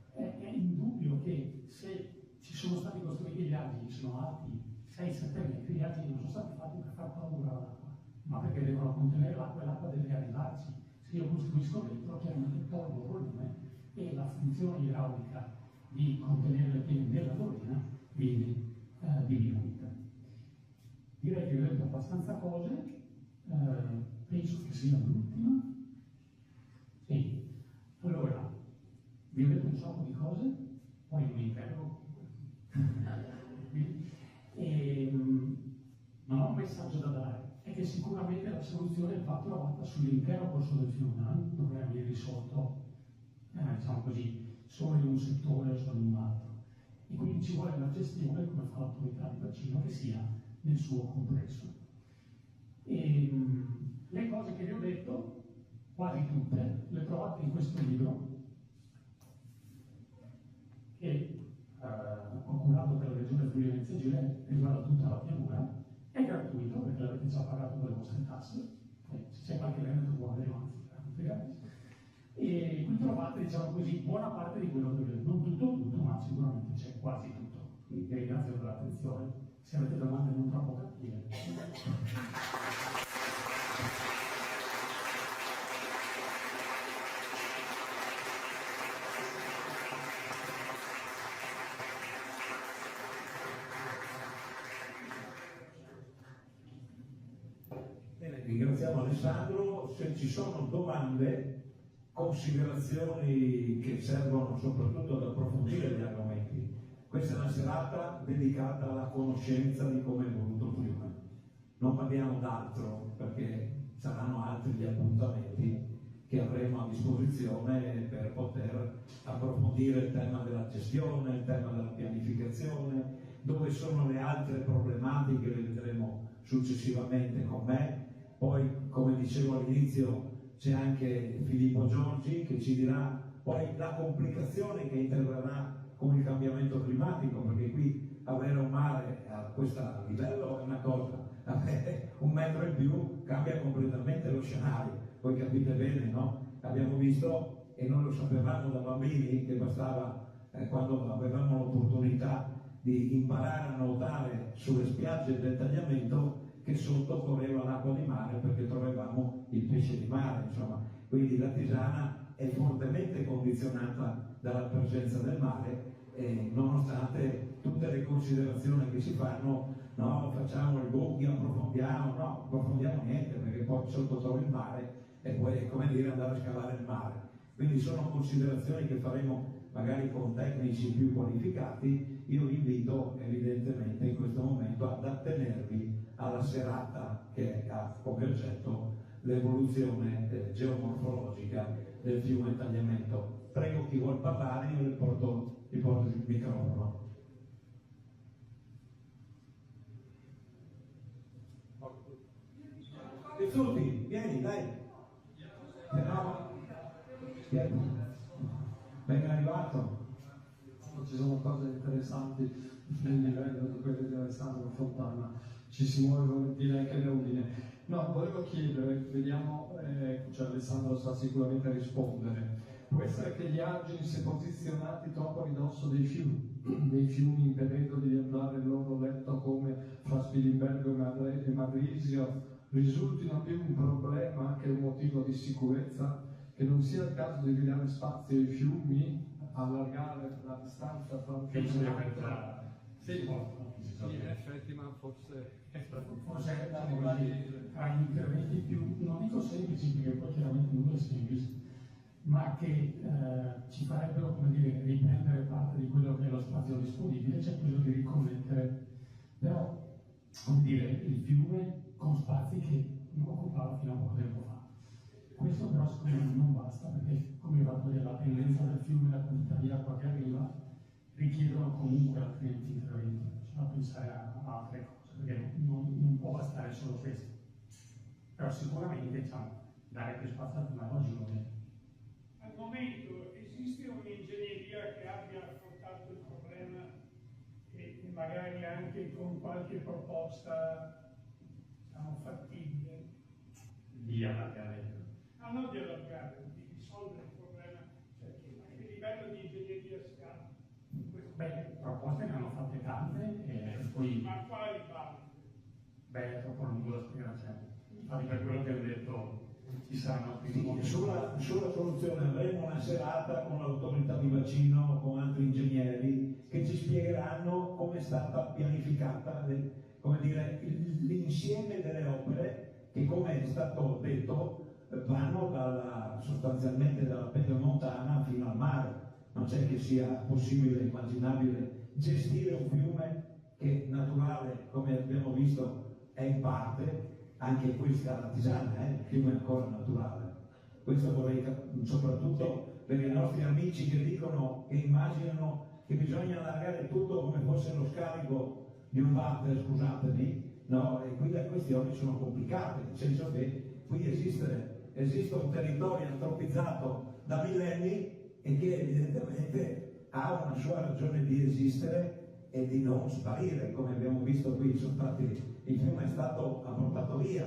è indubbio che se ci sono stati costruiti gli argini che sono alti 6-7 metri, gli altri non sono stati fatti per far paura all'acqua, ma perché devono contenere l'acqua e l'acqua deve arrivarci. Se io costruisco dentro, chiaramente tolgo il volume e la funzione idraulica di contenere le piene della mollina viene diminuita. Direi che vi ho detto abbastanza cose, penso che sia l'ultima. Sì, allora, vi ho detto un sacco di cose, poi non mi interrogo. Non ho un messaggio da dare, è che sicuramente la soluzione va trovata sull'intero corso del fiume, non è aver risolto, diciamo così, solo in un settore o solo in un altro. E quindi ci vuole una gestione, come fa l'autorità di bacino, che sia nel suo complesso. Le cose che vi ho detto, quasi tutte, le trovate in questo libro, che ho curato per la regione Friuli Venezia Giulia, riguarda tutta la pianura, è gratuito perché l'avete già pagato con le vostre tasse, se c'è qualche veneto buono, anzi, gratis. E qui trovate, diciamo così, buona parte di quello che vi ho detto, non tutto, ma sicuramente c'è quasi tutto. Quindi vi ringrazio per l'attenzione, se avete domande non troppo cattive. Ringraziamo Alessandro. Se ci sono domande, considerazioni che servono soprattutto ad approfondire gli argomenti, questa è una serata dedicata alla conoscenza di come è evoluto il fiume. Non parliamo d'altro perché saranno altri gli appuntamenti che avremo a disposizione per poter approfondire il tema della gestione, il tema della pianificazione, dove sono le altre problematiche, le vedremo successivamente con me. Poi, come dicevo all'inizio, c'è anche Filippo Giorgi che ci dirà poi la complicazione che interverrà con il cambiamento climatico, perché qui avere un mare a questo livello è una cosa, avere un metro in più cambia completamente lo scenario. Voi capite bene, no? Abbiamo visto, e noi lo sapevamo da bambini, che bastava, quando avevamo l'opportunità di imparare a nuotare sulle spiagge del tagliamento, che sotto correva l'acqua di mare perché trovavamo il pesce di mare, insomma. Quindi la Tisana è fortemente condizionata dalla presenza del mare, nonostante tutte le considerazioni che si fanno, no, facciamo i buchi, approfondiamo, no, approfondiamo niente perché poi sotto trovi il mare e poi è come dire andare a scavare il mare. Quindi sono considerazioni che faremo magari con tecnici più qualificati. Io vi invito evidentemente in questo momento ad attenervi alla serata che ha come oggetto l'evoluzione geomorfologica del fiume Tagliamento. Prego chi vuol parlare, io vi porto il microfono. Pizzuti, vieni, dai. No, ben arrivato. Ci sono cose interessanti nel livello di quelle di Alessandro Fontana, ci si muove volentieri anche le udine. No, volevo chiedere, vediamo, cioè Alessandro sa sicuramente rispondere. Può essere che gli argini si sono posizionati troppo a ridosso dei fiumi impedendo di andare il loro letto come fra Spilimbergo e Madrisio, risultino più un problema che un motivo di sicurezza, che non sia il caso di ridare spazio ai fiumi, allargare la distanza tra un fiume e l'altro. Sì, in effetti, ma forse diciamo così, tra gli interventi più, non dico semplici, perché poi chiaramente nulla è semplice, ma che ci farebbero, come dire, riprendere parte di quello che è lo spazio disponibile, cioè quello di riconnettere, però, come dire, il fiume con spazi che non occupava fino a poco tempo fa. Questo però secondo me non basta, perché come va a vedere la pendenza del fiume e la quantità di acqua che arriva richiedono comunque altri interventi, bisogna pensare a altre cose, perché non può bastare solo questo. Però sicuramente diciamo, dare più spazio al fiume oggi lo è. Al momento esiste un'ingegneria che abbia affrontato il problema e magari anche con qualche proposta fattibile Di allargare. non di allargare, di risolvere il problema, cioè a che livello di ingegneria si ha. Beh, proposte ne hanno fatte tante e poi, Ma quali parli? beh, è troppo lungo da spiegare. Infatti per quello che ho detto ci saranno più Sì, momenti. sulla soluzione avremo una serata con l'autorità di bacino, con altri ingegneri che ci spiegheranno come è stata pianificata come dire, l'insieme delle opere che, come è stato detto, vanno sostanzialmente dalla pedemontana fino al mare. Non c'è che sia possibile, immaginabile, gestire un fiume che naturale, come abbiamo visto, è in parte, anche questa la Tisana, il fiume è ancora naturale. Questo vorrei soprattutto per i nostri amici che dicono, che immaginano che bisogna allargare tutto come fosse lo scarico di un water, scusatemi, no? E qui le questioni sono complicate, nel senso che qui esiste un territorio antropizzato da millenni e che evidentemente ha una sua ragione di esistere e di non sparire, come abbiamo visto qui. Il fiume ha portato via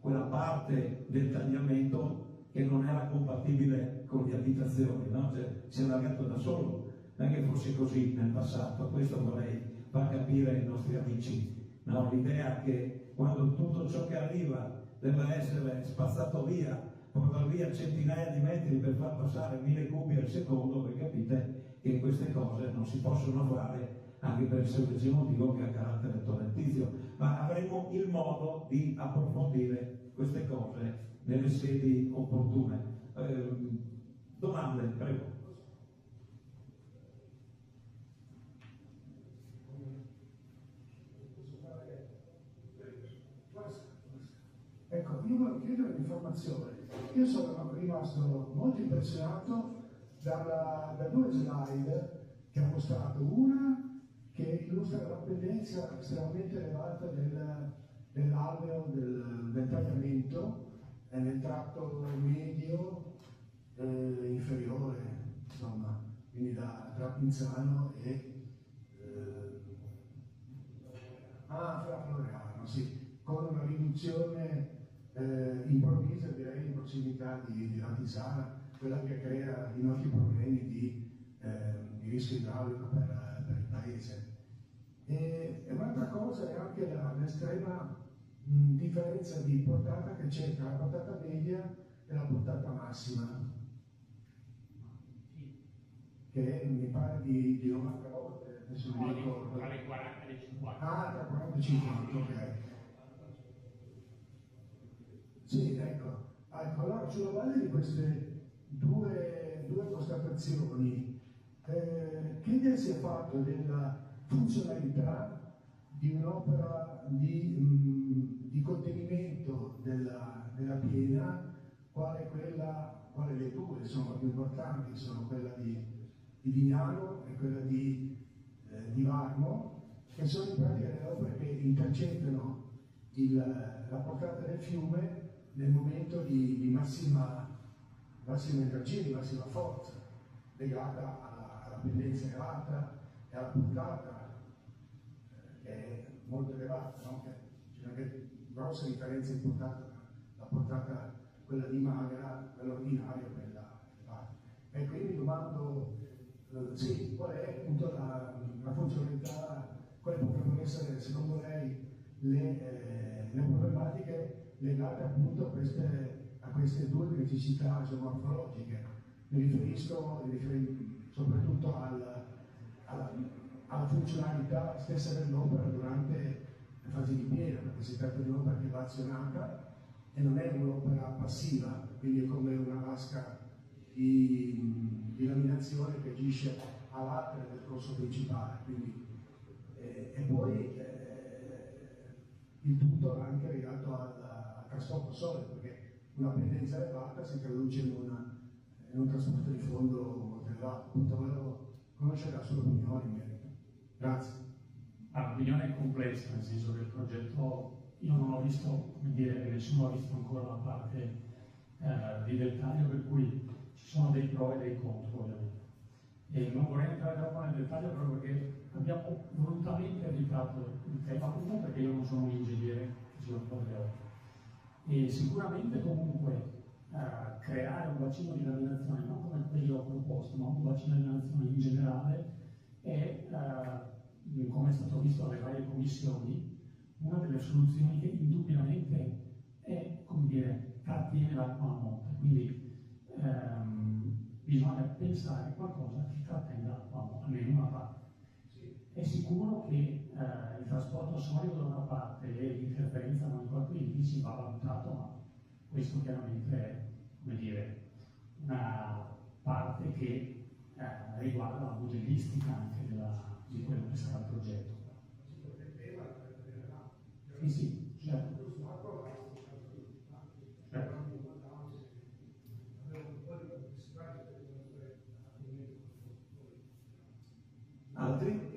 quella parte del tagliamento che non era compatibile con le abitazioni, no? Cioè, si è allargato da solo, non è che fosse così nel passato. Questo vorrei far capire ai nostri amici, no? L'idea che quando tutto ciò che arriva deve essere spazzato via, portare via centinaia di metri per far passare 1000 cubi al secondo, voi capite che queste cose non si possono fare, anche per il semplice motivo che ha carattere torrentizio, ma avremo il modo di approfondire queste cose nelle sedi opportune. Domande, prego. Ecco, io volevo chiedere un'informazione. Io sono rimasto molto impressionato da due slide che ha mostrato. Una che illustra la pendenza estremamente elevata dell'alveo del tagliamento nel tratto medio inferiore, insomma, quindi tra Pinzano e fra Floriano, sì, con una riduzione improvvisa, direi, in prossimità di Latisana, quella che crea i nostri problemi di rischio idraulico per il paese. E un'altra cosa è anche l'estrema differenza di portata che c'è tra la portata media e la portata massima, che mi pare di 90 volte, adesso non mi ricordo. Tra le 40 e le 50. Ah, tra 40 e 50, ok. Sì, ecco. Allora, sulla base di queste due constatazioni, che idea si è fatto della funzionalità di un'opera di contenimento della piena, quale le due sono più importanti, sono quella di Vignano e quella di Varmo, che sono in pratica le opere che intercettano la portata del fiume nel momento di massima energia, di massima forza, legata alla pendenza elevata e alla portata che è molto elevata, no? C'è anche grossa differenza in portata tra la portata, quella di Magra, quella ordinaria e quella elevata. E quindi mi domando sì, qual è appunto la funzionalità, quali potrebbero essere secondo lei le problematiche legate appunto a queste due criticità geomorfologiche. Mi riferisco soprattutto alla funzionalità stessa dell'opera durante le fasi di piena, perché si tratta di un'opera che va azionata e non è un'opera passiva, quindi è come una vasca di laminazione che agisce a latere del corso principale. Quindi, e poi il tutto anche legato al trasporto solido, perché una pendenza elevata si traduce in un trasporto di fondo molto elevato. Appunto, volevo conoscere la sua opinione in merito. Grazie. L'opinione è complessa, nel senso che il progetto, io non ho visto, come dire, nessuno ha visto ancora la parte di dettaglio, per cui ci sono dei pro e dei contro, ovviamente. E non vorrei entrare troppo nel dettaglio proprio perché abbiamo volutamente evitato il tema, comunque perché io non sono un ingegnere che si occupa delle opere. E sicuramente comunque creare un bacino di laminazione, non come quello proposto, ma un bacino di laminazione in generale, è connessioni, una delle soluzioni che indubbiamente è, come dire, trattiene l'acqua a monte, quindi bisogna pensare a qualcosa che trattenga l'acqua a monte, almeno una parte. È sicuro che il trasporto solido da una parte e l'interferenza con i corpi idrici va valutato, ma questo chiaramente è, come dire, una parte che riguarda la modellistica anche di quello che sarà il progetto. Sì, sì, certo. Altri?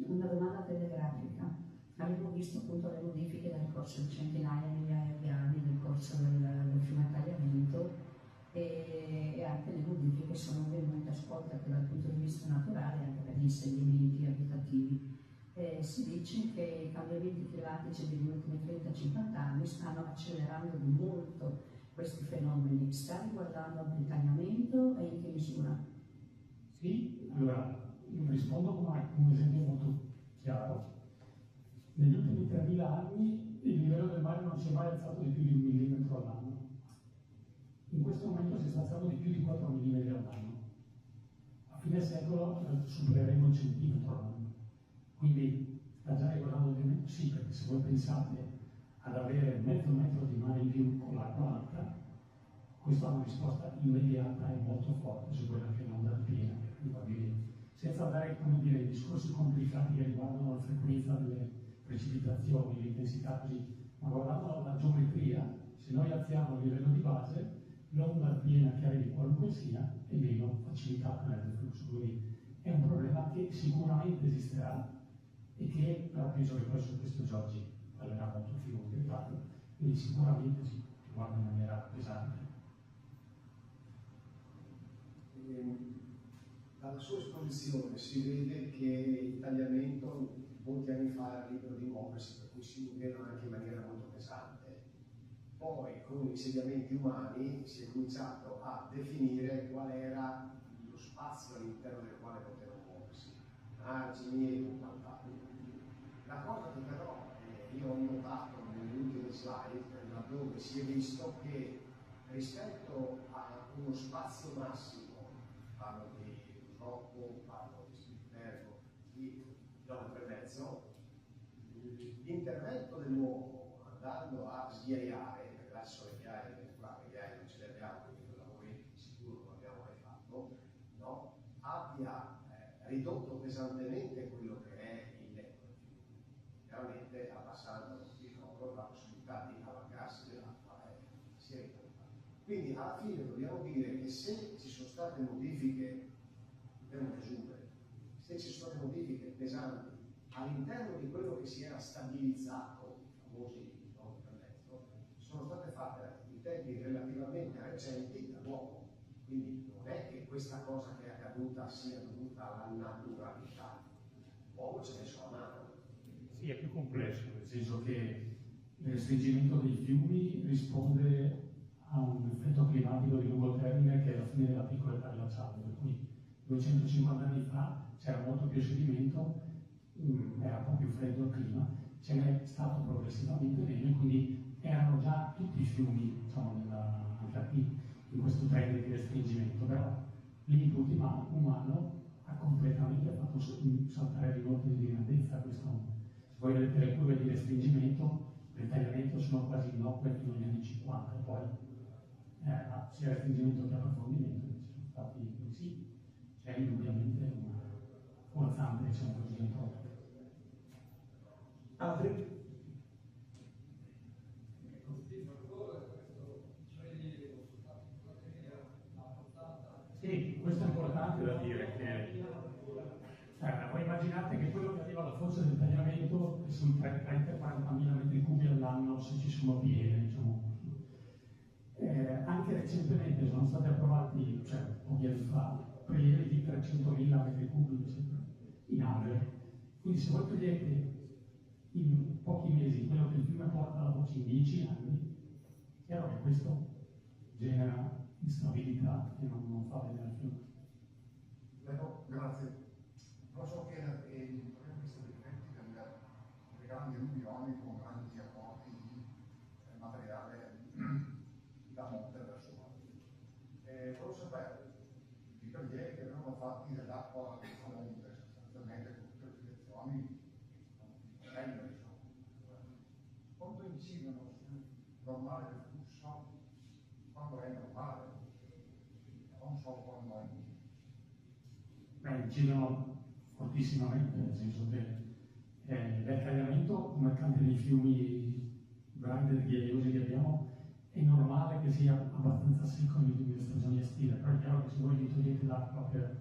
Una domanda telegrafica. Abbiamo visto appunto le modifiche nel corso di centinaia, migliaia di anni nel corso del fiume Tagliamento e anche le modifiche sono venute ascoltate dal punto di vista naturale anche per gli insediamenti abitativi. Si dice che i cambiamenti climatici degli ultimi 30-50 anni stanno accelerando di molto questi fenomeni. Sta riguardando anche il tagliamento e in che misura? Sì, allora rispondo con un esempio molto chiaro. Negli ultimi 3.000 anni il livello del mare non si è mai alzato di più di 1 millimetro all'anno. In questo momento si sta alzando di più di 4 mm all'anno. A fine secolo supereremo il centimetro all'anno. Quindi sta già riguardando ovviamente sì, perché se voi pensate ad avere mezzo metro di mare in più con l'acqua alta, questa è una risposta immediata e molto forte su quella che è l'onda piena, probabilmente. Senza andare, come dire, in discorsi complicati che riguardano la frequenza delle precipitazioni, l'intensità così, ma guardando la geometria, se noi alziamo il livello di base, l'onda piena che arrivi qualunque sia è meno facilitata nel deflusso. Quindi è un problema che sicuramente esisterà e che però penso che poi su questo Giorgi parlerà molto più in dettaglio, quindi sicuramente si guarda in maniera pesante. Dalla sua esposizione si vede che il tagliamento molti anni fa era libero di muoversi, per cui si muoveva anche in maniera molto pesante. Poi con gli insediamenti umani si è cominciato a definire qual era lo spazio all'interno del quale potevano muoversi, argini e quant'altro. La cosa che però io ho notato nelle ultime slide, laddove si è visto che rispetto a uno spazio massimo, parlo di Rocco, parlo di Spilbergo, di chilometro e mezzo, l'intervento dell'uomo andando a sghiaiare, perché là ci sono le ghiaie, qua le ghiaie non ce le abbiamo, quindi quella voi sicuro non l'abbiamo mai fatto, no? Abbia ridotto pesantemente quello che è il letto del fiume, chiaramente abbassando la possibilità di allargarsi dell'acqua si è ridotta. Quindi alla fine dobbiamo dire che se ci sono state modifiche per un Vesuvio, se ci sono state modifiche pesanti all'interno di quello che si era stabilizzato, i famosi chilometri e mezzo, sono state fatte in tempi relativamente recenti dall'uomo. Quindi non è che questa cosa che è accaduta sia dovuta alla naturalità, l'uomo ci ha messo la mano. Sì, è più complesso, nel senso che il restringimento dei fiumi risponde a un effetto climatico di lungo termine che è la fine della piccola età glaciale, per cui 250 anni fa c'era molto più sedimento, era un po' più freddo il clima, ce n'è stato progressivamente meno e quindi erano già tutti i fiumi, diciamo, anche qui in questo trend di restringimento, però l'input umano ha completamente fatto saltare di ordine di grandezza questo. Se voi vedete le curve di restringimento, il tagliamento sono quasi innocue fino agli anni 50, poi sia restringimento che approfondimento sono stati sì, c'è indubbiamente una forzante, diciamo così, dentro. Altri? Sì, questo è importante da dire, che voi immaginate che quello che arriva alla fossa del tagliamento è sui 30-40 mila metri cubi all'anno se ci sono piene, diciamo. Anche recentemente sono stati approvati, cioè pochi anni fa, prelievi di 300.000 metri cubi in area. Quindi se voi togliete in pochi mesi quello che il fiume porta alla voce in 10 anni, è chiaro che questo genera instabilità e non fa bene al fiume. Grazie. Posso chiederti, abbiamo visto gli effetti delle grandi alluvioni con grandi apporti di materiale da monte verso mare. Volevo sapere, i prelievi che vengono fatti dell'acqua che monte, sostanzialmente con tutte le direzioni, meglio insomma, quanto incidono sul normale del flusso quando è normale, non solo quando è incidono fortissimamente, nel senso che l'accagliamento, come tanti dei fiumi grandi e ghiaiosi che abbiamo, è normale che sia abbastanza secco nelle ultime stagioni estive, però è chiaro che se voi gli togliete l'acqua se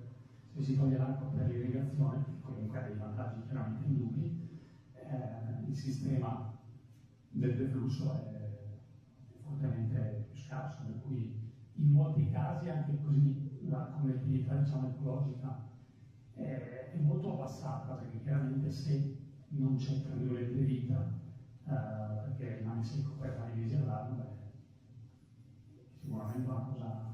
si toglie l'acqua per l'irrigazione, che comunque ha dei vantaggi chiaramente indubbi, il sistema del deflusso è fortemente più scarso, per cui in molti casi anche così la convertibilità, diciamo, ecologica è molto abbassata, perché chiaramente se non c'è tra virgolette vita, perché rimane secco per vari mesi all'anno, sicuramente è una cosa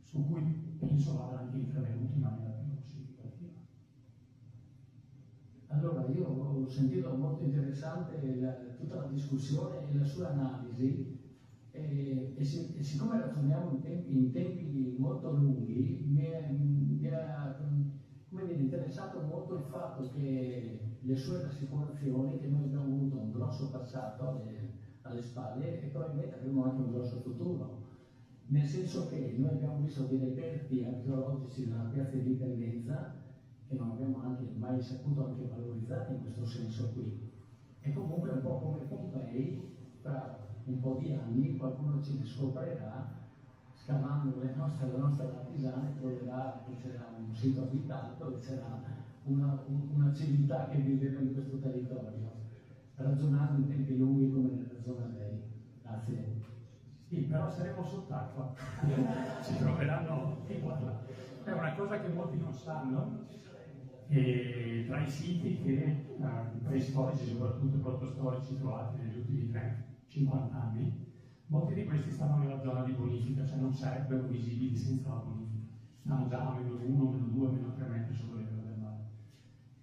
su cui penso vada anche intervenuto in maniera più significativa. Allora, io ho sentito molto interessante tutta la discussione e la sua analisi. E siccome ragioniamo in tempi molto lunghi, mi ha come dire, interessato molto il fatto che le sue rassicurazioni, che noi abbiamo avuto un grosso passato alle spalle e probabilmente avremo anche un grosso futuro, nel senso che noi abbiamo visto dei reperti archeologici nella piazza di Indipendenza che non abbiamo anche mai saputo anche valorizzare in questo senso qui. E comunque un po' come Pompei, tra un po' di anni qualcuno ci riscoprirà, scavando la nostra artigiana, e troverà che c'era un sito abitato e c'era una civiltà che viveva in questo territorio, ragionando in tempi lunghi come ragiona lei. Grazie. Sì, però saremo sott'acqua, ci troveranno e guarda. È una cosa che molti non sanno, e tra i siti che preistorici, soprattutto protostorici, trovati negli ultimi 50 anni, molti di questi stanno nella zona di bonifica, cioè non sarebbero visibili senza la bonifica. Stanno già a meno 1, meno 2, meno 3 metri sotto il livello del mare.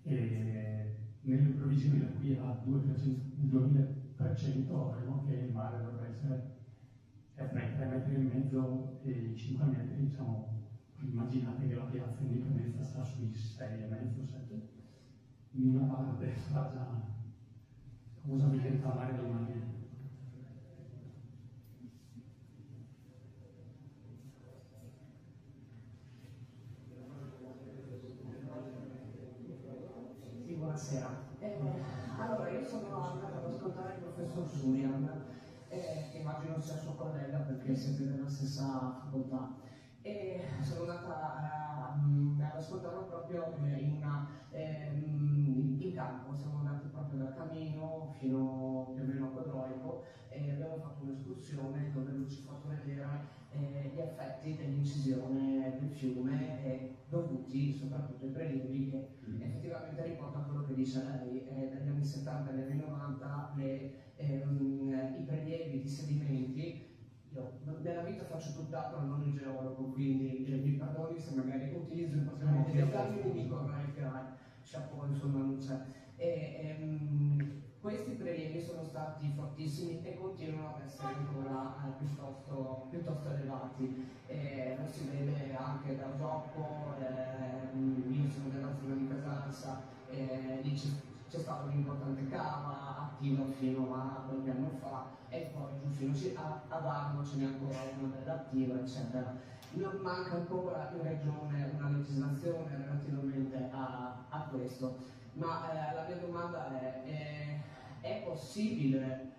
E nelle previsioni da qui al 2000% avremo che il mare dovrebbe essere tra i 3 metri e mezzo e i 5 metri, diciamo. Immaginate che la piazza di Indipendenza sta sui 6,5, 7. In una parte sarà già cosa diventa mare domani. Sì, buonasera. Allora, io sono andata ad ascoltare il professor Surian, che immagino sia suo collega perché siete della stessa facoltà. E sono andata ad ascoltarlo proprio in campo, siamo andati proprio da Camino fino più o meno a Codroico e abbiamo fatto un'escursione dove lui ci ha fatto vedere gli effetti dell'incisione del fiume dovuti soprattutto ai prelievi che effettivamente riporta quello che dice lei, dagli anni 70 agli anni 90 i prelievi di sedimenti. Io nella vita faccio tutt'altro, non il geologo, quindi mi perdoni se magari utilizzo impossibilmente dei termini, mi correggerai, chapeau, insomma non c'è. Questi prelievi sono stati fortissimi e continuano ad essere ancora piuttosto elevati. Lo si vede anche da Giocco, io sono della zona di Casanza, lì c'è stata un'importante cava attiva fino a qualche anno fa e poi giù fino ad Arno ce n'è ancora una bella attiva, eccetera. Non manca ancora in regione una legislazione relativamente a questo, ma la mia domanda è possibile,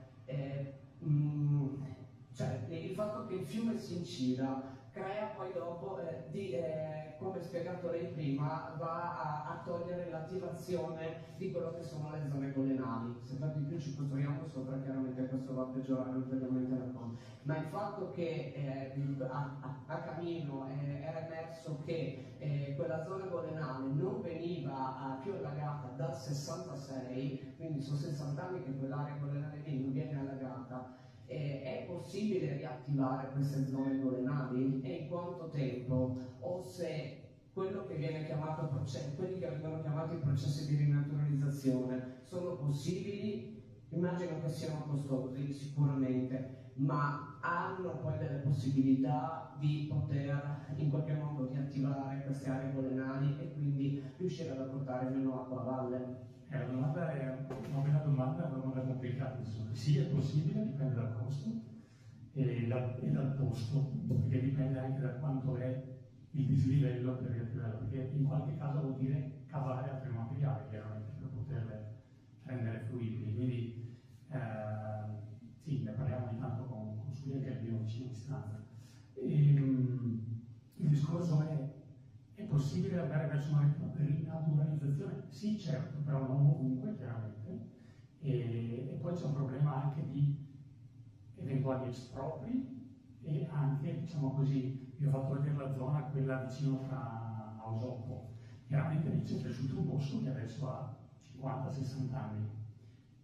cioè il fatto che il fiume si incida crea poi dopo, come spiegato lei prima, va a togliere l'attivazione di quello che sono le zone golenali. Se per di più ci costruiamo sopra, chiaramente questo va a peggiorare ulteriormente la cosa. Ma il fatto che a Camino era emerso che quella zona golenale non veniva più allagata dal 66, quindi sono 60 anni che quell'area golenale lì non viene allagata. È possibile riattivare queste zone golenali e in quanto tempo, o se quello che viene chiamato quelli che vengono chiamati processi di rinaturalizzazione sono possibili? Immagino che siano costosi sicuramente, ma hanno poi delle possibilità di poter in qualche modo riattivare queste aree golenali e quindi riuscire ad apportare meno acqua a valle? La domanda è una bella domanda, una domanda complicata. Sì, è possibile, dipende dal costo e dal posto, perché dipende anche da quanto è il dislivello per riattivarlo, perché in qualche caso vuol dire cavare altri materiali, chiaramente, per poterle rendere fruibili. Quindi sì, ne parliamo ogni tanto con Suria, che è il mio vicino di stanza. Il discorso è possibile andare verso una rinaturalizzazione? Sì, certo, però non ovunque, chiaramente. E poi c'è un problema anche di eventuali espropri e anche, diciamo così, vi ho fatto vedere la zona, quella vicino a Osoppo. Chiaramente lì c'è cresciuto un bosco che adesso ha 50-60 anni.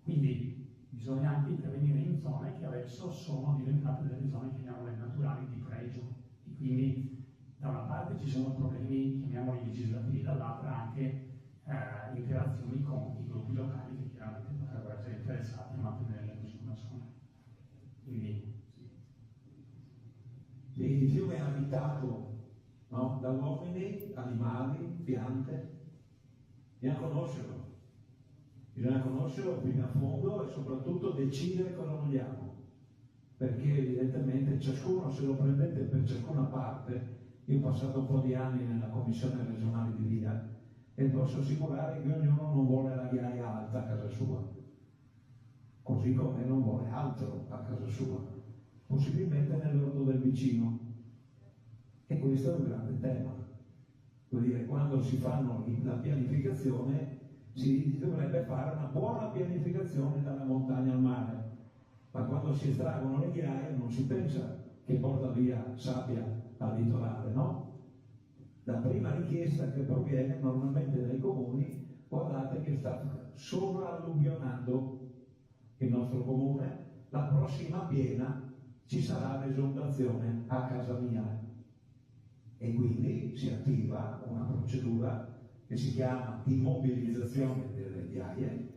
Quindi bisogna anche intervenire in zone che adesso sono diventate delle zone, chiamiamole naturali, di pregio. E quindi da una parte ci sono problemi, chiamiamoli legislativi, dall'altra anche interazioni con i gruppi locali che chiaramente potrebbero essere interessati a mantenere una zona. Quindi il fiume è abitato, no? Da uomini, animali, piante. Bisogna conoscerlo fino a fondo e soprattutto decidere cosa vogliamo, perché evidentemente ciascuno, se lo prendete per ciascuna parte, io ho passato un po' di anni nella commissione regionale di via e posso assicurare che ognuno non vuole la ghiaia alta a casa sua, così come non vuole altro a casa sua, possibilmente nell'orto del vicino. E questo è un grande tema. Vuol dire, quando si fanno la pianificazione si dovrebbe fare una buona pianificazione dalla montagna al mare, ma quando si estraggono le ghiaie non si pensa che porta via sabbia al litorale, no? La prima richiesta che proviene normalmente dai comuni: guardate che sta sovralluvionando il nostro comune, la prossima piena ci sarà l'esondazione a casa mia. E quindi si attiva una procedura che si chiama immobilizzazione delle ghiaie,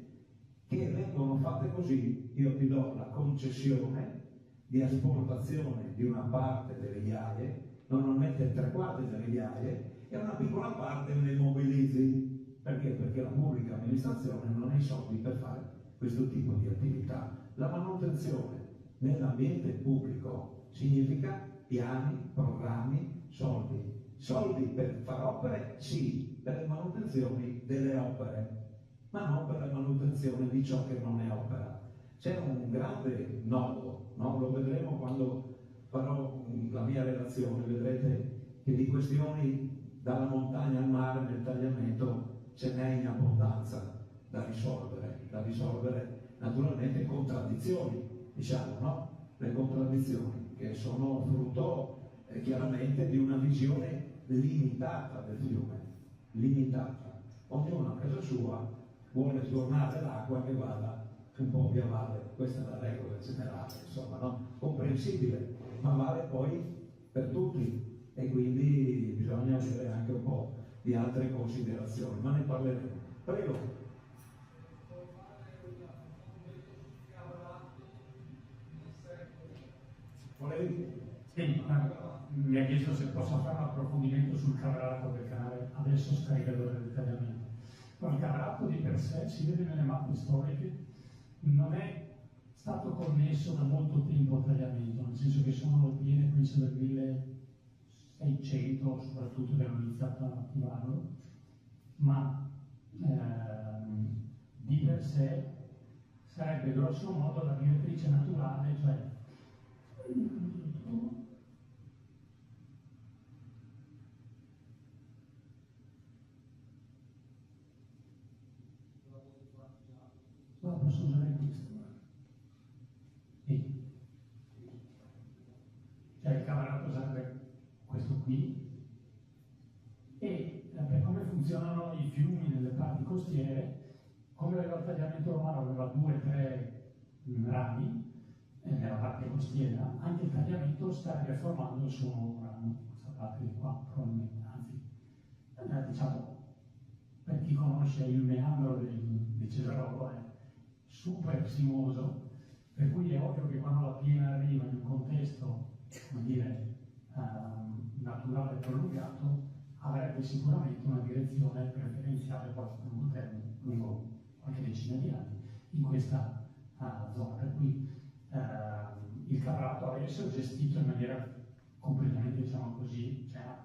che vengono fatte così: io ti do la concessione di asportazione di una parte delle ghiaie, normalmente 3/4 delle ghiaie, e una piccola parte le immobilizzi. Perché? Perché la pubblica amministrazione non ha i soldi per fare questo tipo di attività. La manutenzione nell'ambiente pubblico significa piani, programmi, soldi. Soldi per fare opere, sì, per le manutenzioni delle opere, ma non per la manutenzione di ciò che non è opera. C'è un grande nodo, no? Lo vedremo quando farò la mia relazione, vedrete che di questioni dalla montagna al mare nel tagliamento ce n'è in abbondanza da risolvere naturalmente contraddizioni, diciamo, no? Le contraddizioni che sono frutto chiaramente di una visione limitata del fiume, limitata. Ognuno a casa sua vuole tornare l'acqua che vada un po' più a valle, questa è la regola generale, insomma, no? Comprensibile, ma vale poi per tutti e quindi bisogna avere anche un po' di altre considerazioni, ma ne parleremo. Prego. Volevi? Sì, mi ha chiesto se posso fare un approfondimento sul cavrato del canale, adesso scaricherò il dettagliamento. Il cavrato di per sé, si vede nelle mappe storiche, non è stato connesso da molto tempo al tagliamento, nel senso che sono piene, penso, del 1600, soprattutto che hanno iniziato a attivarlo, ma di per sé sarebbe grosso modo la direttrice naturale, cioè posso usare questo. Sì. Cioè il cavalato sarebbe questo qui, e per come funzionano i fiumi nelle parti costiere, come aveva il tagliamento romano, aveva 2 o 3 rami nella parte costiera, anche il tagliamento starebbe formando il suo ramo, questa parte di qua probabilmente, anzi diciamo, per chi conosce il meandro di Cesarolo, è super sinuoso, per cui è ovvio che quando la piena arriva in un contesto, come dire, naturale prolungato, avrebbe sicuramente una direzione preferenziale poi a lungo termine, lungo qualche decina di anni, in questa zona. Per cui il Carrato deve essere gestito in maniera completamente, diciamo così, cioè,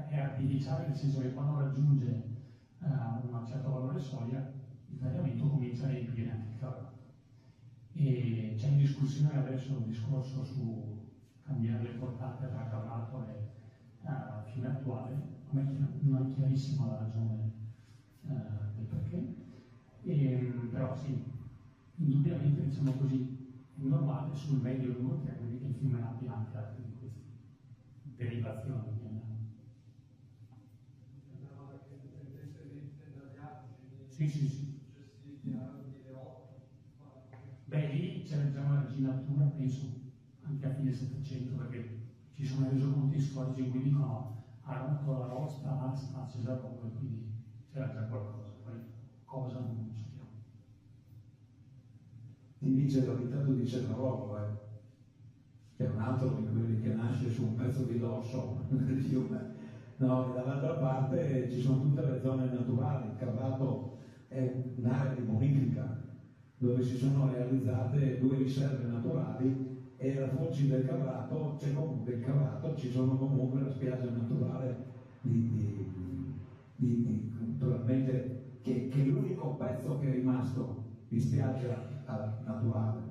è artificiale, nel senso che quando raggiunge un certo valore soglia, il tagliamento comincia a riempire anche il Carrato. E c'è in discussione adesso un discorso su cambiare le portate tra Carrato e Fiume Attuale. A me non è chiarissima la ragione del perché, però sì, indubbiamente, diciamo così, è normale sul medio e lungo termine che il fiume abbia anche altre di queste derivazioni. Sì. Beh, lì c'è già una reginatura, penso, anche a fine Settecento, perché ci sono resoconti storici in cui dicono Aranto, la Rosta, a Cesarolo, e quindi c'era già qualcosa, poi cosa non sappiamo. Ti dice l'abitato di Cesarolo, che è un altro di quelli che nasce su un pezzo di dosso del fiume. No, e dall'altra parte ci sono tutte le zone naturali. Il Carrato è un'area di bonifica dove si sono realizzate 2 riserve naturali e alla foce del Carrato c'è comunque il Carrato, ci sono comunque la spiaggia naturale naturalmente che è l'unico pezzo che è rimasto di spiaggia naturale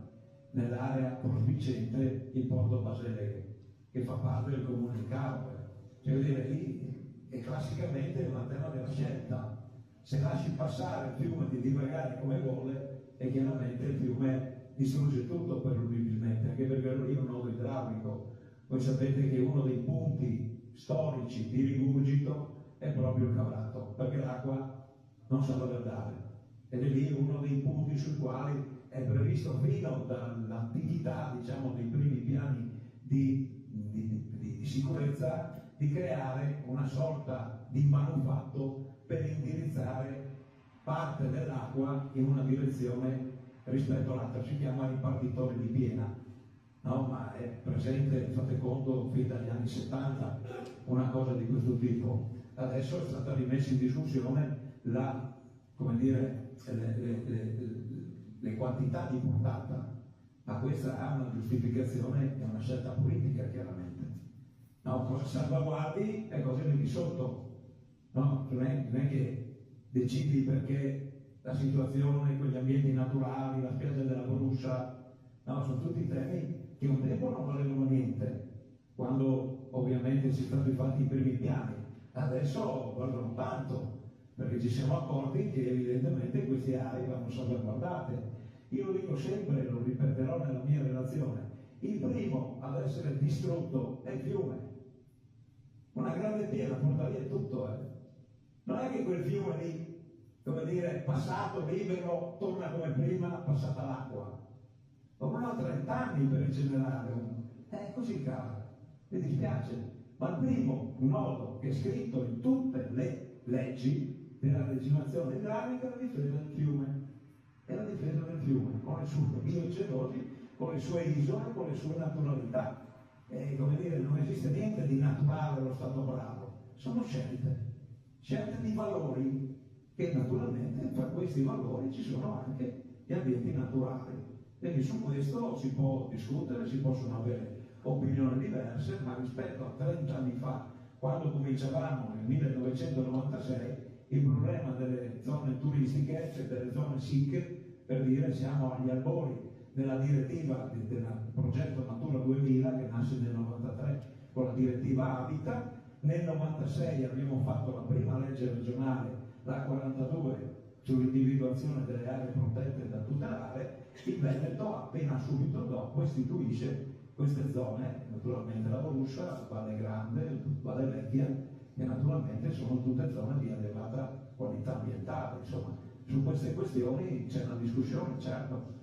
nell'area prospicente il Porto Baselè, che fa parte del comune di Capua. Cioè, dire, lì è classicamente una tema della scelta. Se lasci passare il fiume di divagare come vuole, e chiaramente il fiume distrugge tutto presumibilmente, anche perché lì è un nodo idraulico. Voi sapete che uno dei punti storici di rigurgito è proprio il Carrato, perché l'acqua non sa dove andare. Ed è lì uno dei punti sui quali è previsto fino dall'antichità, diciamo, dei primi piani di sicurezza, di creare una sorta di manufatto per indirizzare parte dell'acqua in una direzione rispetto all'altra. Si chiama ripartitore di piena, no? Ma è presente, fate conto, fino dagli anni 70 una cosa di questo tipo. Adesso è stata rimessa in discussione le quantità di portata, ma questa ha una giustificazione e una scelta politica, chiaramente. No, cosa salvaguardi e cosa metti sotto. No, non è che decidi perché la situazione, quegli ambienti naturali, la spiaggia della Bruscia, no, sono tutti temi che un tempo non valevano niente, quando ovviamente si sono fatti i primi piani. Adesso valgono tanto, perché ci siamo accorti che evidentemente queste aree vanno salvaguardate. Io lo dico sempre, lo ripeterò nella mia relazione, il primo ad essere distrutto è il fiume. Una grande piena porta via tutto, Non è che quel fiume lì, come dire, passato, libero, torna come prima, passata l'acqua. Dovrà 30 anni per rigenerare. È così, caro. Mi dispiace. Ma il primo nodo che è scritto in tutte le leggi della legislazione idraulica è la difesa del fiume. È la difesa del fiume, con le sue biocerosi, con le sue isole, con le sue naturalità. Come dire, non esiste niente di naturale allo stato bravo, sono scelte di valori, che naturalmente tra questi valori ci sono anche gli ambienti naturali. Quindi su questo si può discutere, si possono avere opinioni diverse, ma rispetto a 30 anni fa, quando cominciavamo nel 1996, il problema delle zone turistiche, cioè delle zone SIC, per dire siamo agli albori della direttiva del progetto Natura 2000 che nasce nel 93 con la direttiva Habitat. Nel 96 abbiamo fatto la prima legge regionale, la 42, sull'individuazione delle aree protette da tutelare. Il Veneto appena subito dopo istituisce queste zone, naturalmente la Bruscia, la Valle Grande, Valle Vecchia, che naturalmente sono tutte zone di elevata qualità ambientale. Insomma, su queste questioni c'è una discussione, certo.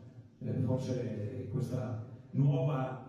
Forse questa nuova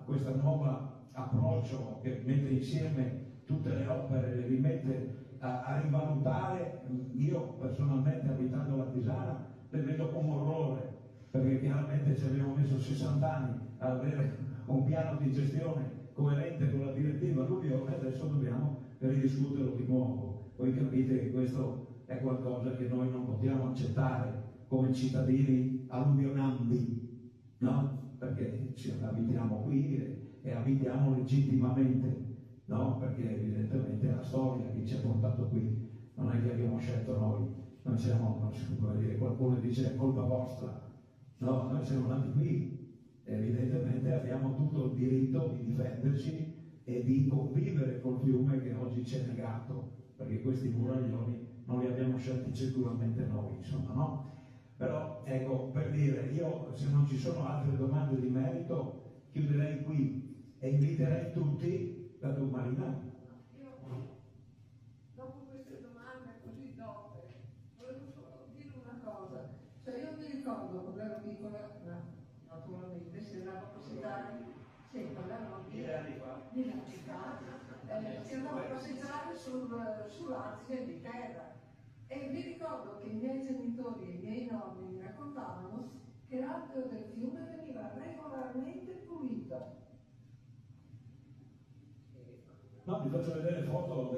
approccio che mette insieme tutte le opere, le rimette a rivalutare. Io personalmente, abitando la Tisana, le vedo con orrore, perché chiaramente ci abbiamo messo 60 anni ad avere un piano di gestione coerente con la direttiva alluvione, adesso dobbiamo ridiscuterlo di nuovo. Voi capite che questo è qualcosa che noi non possiamo accettare come cittadini alluvionandi, no? Perché ci abitiamo qui e abitiamo legittimamente, no? Perché evidentemente è la storia che ci ha portato qui, non è che abbiamo scelto noi siamo, come dire, qualcuno dice è colpa vostra, no, noi siamo nati qui. Evidentemente abbiamo tutto il diritto di difenderci e di convivere col fiume che oggi ci è negato, perché questi muraglioni non li abbiamo scelti sicuramente noi, insomma, no? Però, ecco, per dire, io se non ci sono altre domande di merito, chiuderei qui e inviterei tutti la Marina. Io, dopo queste domande così dotte, volevo solo dire una cosa. Cioè, io mi ricordo quando ero piccola, naturalmente, si andava a passeggiare, sì, quando ero piccola, si andava a passeggiare sull'argine di terra. E mi ricordo che i miei genitori e i miei nonni mi raccontavano che l'alveo del fiume veniva regolarmente pulito. No, vi faccio vedere foto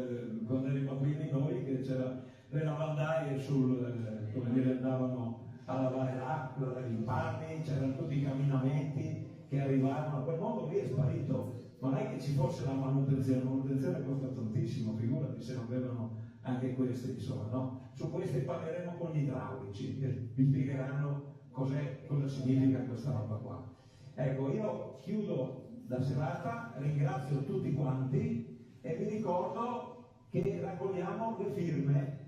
quando eri bambini noi, che c'era le lavandaie come dire, andavano a lavare l'acqua, i panni, c'erano tutti i camminamenti che arrivavano, quel mondo lì è sparito. Non è che ci fosse la manutenzione costa tantissimo, figurati se non avevano anche queste, insomma, no? Su queste parleremo con gli idraulici, che vi spiegheranno cosa significa questa roba qua. Ecco, io chiudo la serata, ringrazio tutti quanti e vi ricordo che raccogliamo le firme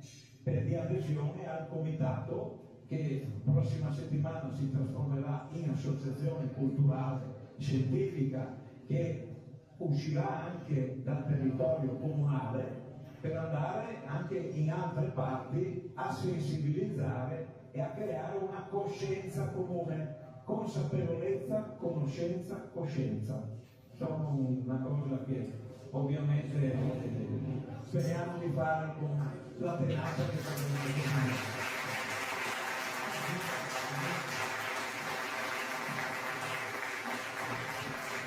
di adesione al comitato che prossima settimana si trasformerà in associazione culturale scientifica che uscirà anche dal territorio comunale per andare anche in altre parti a sensibilizzare e a creare una coscienza comune, consapevolezza, conoscenza, coscienza. Sono una cosa che ovviamente speriamo di fare con la tenacia che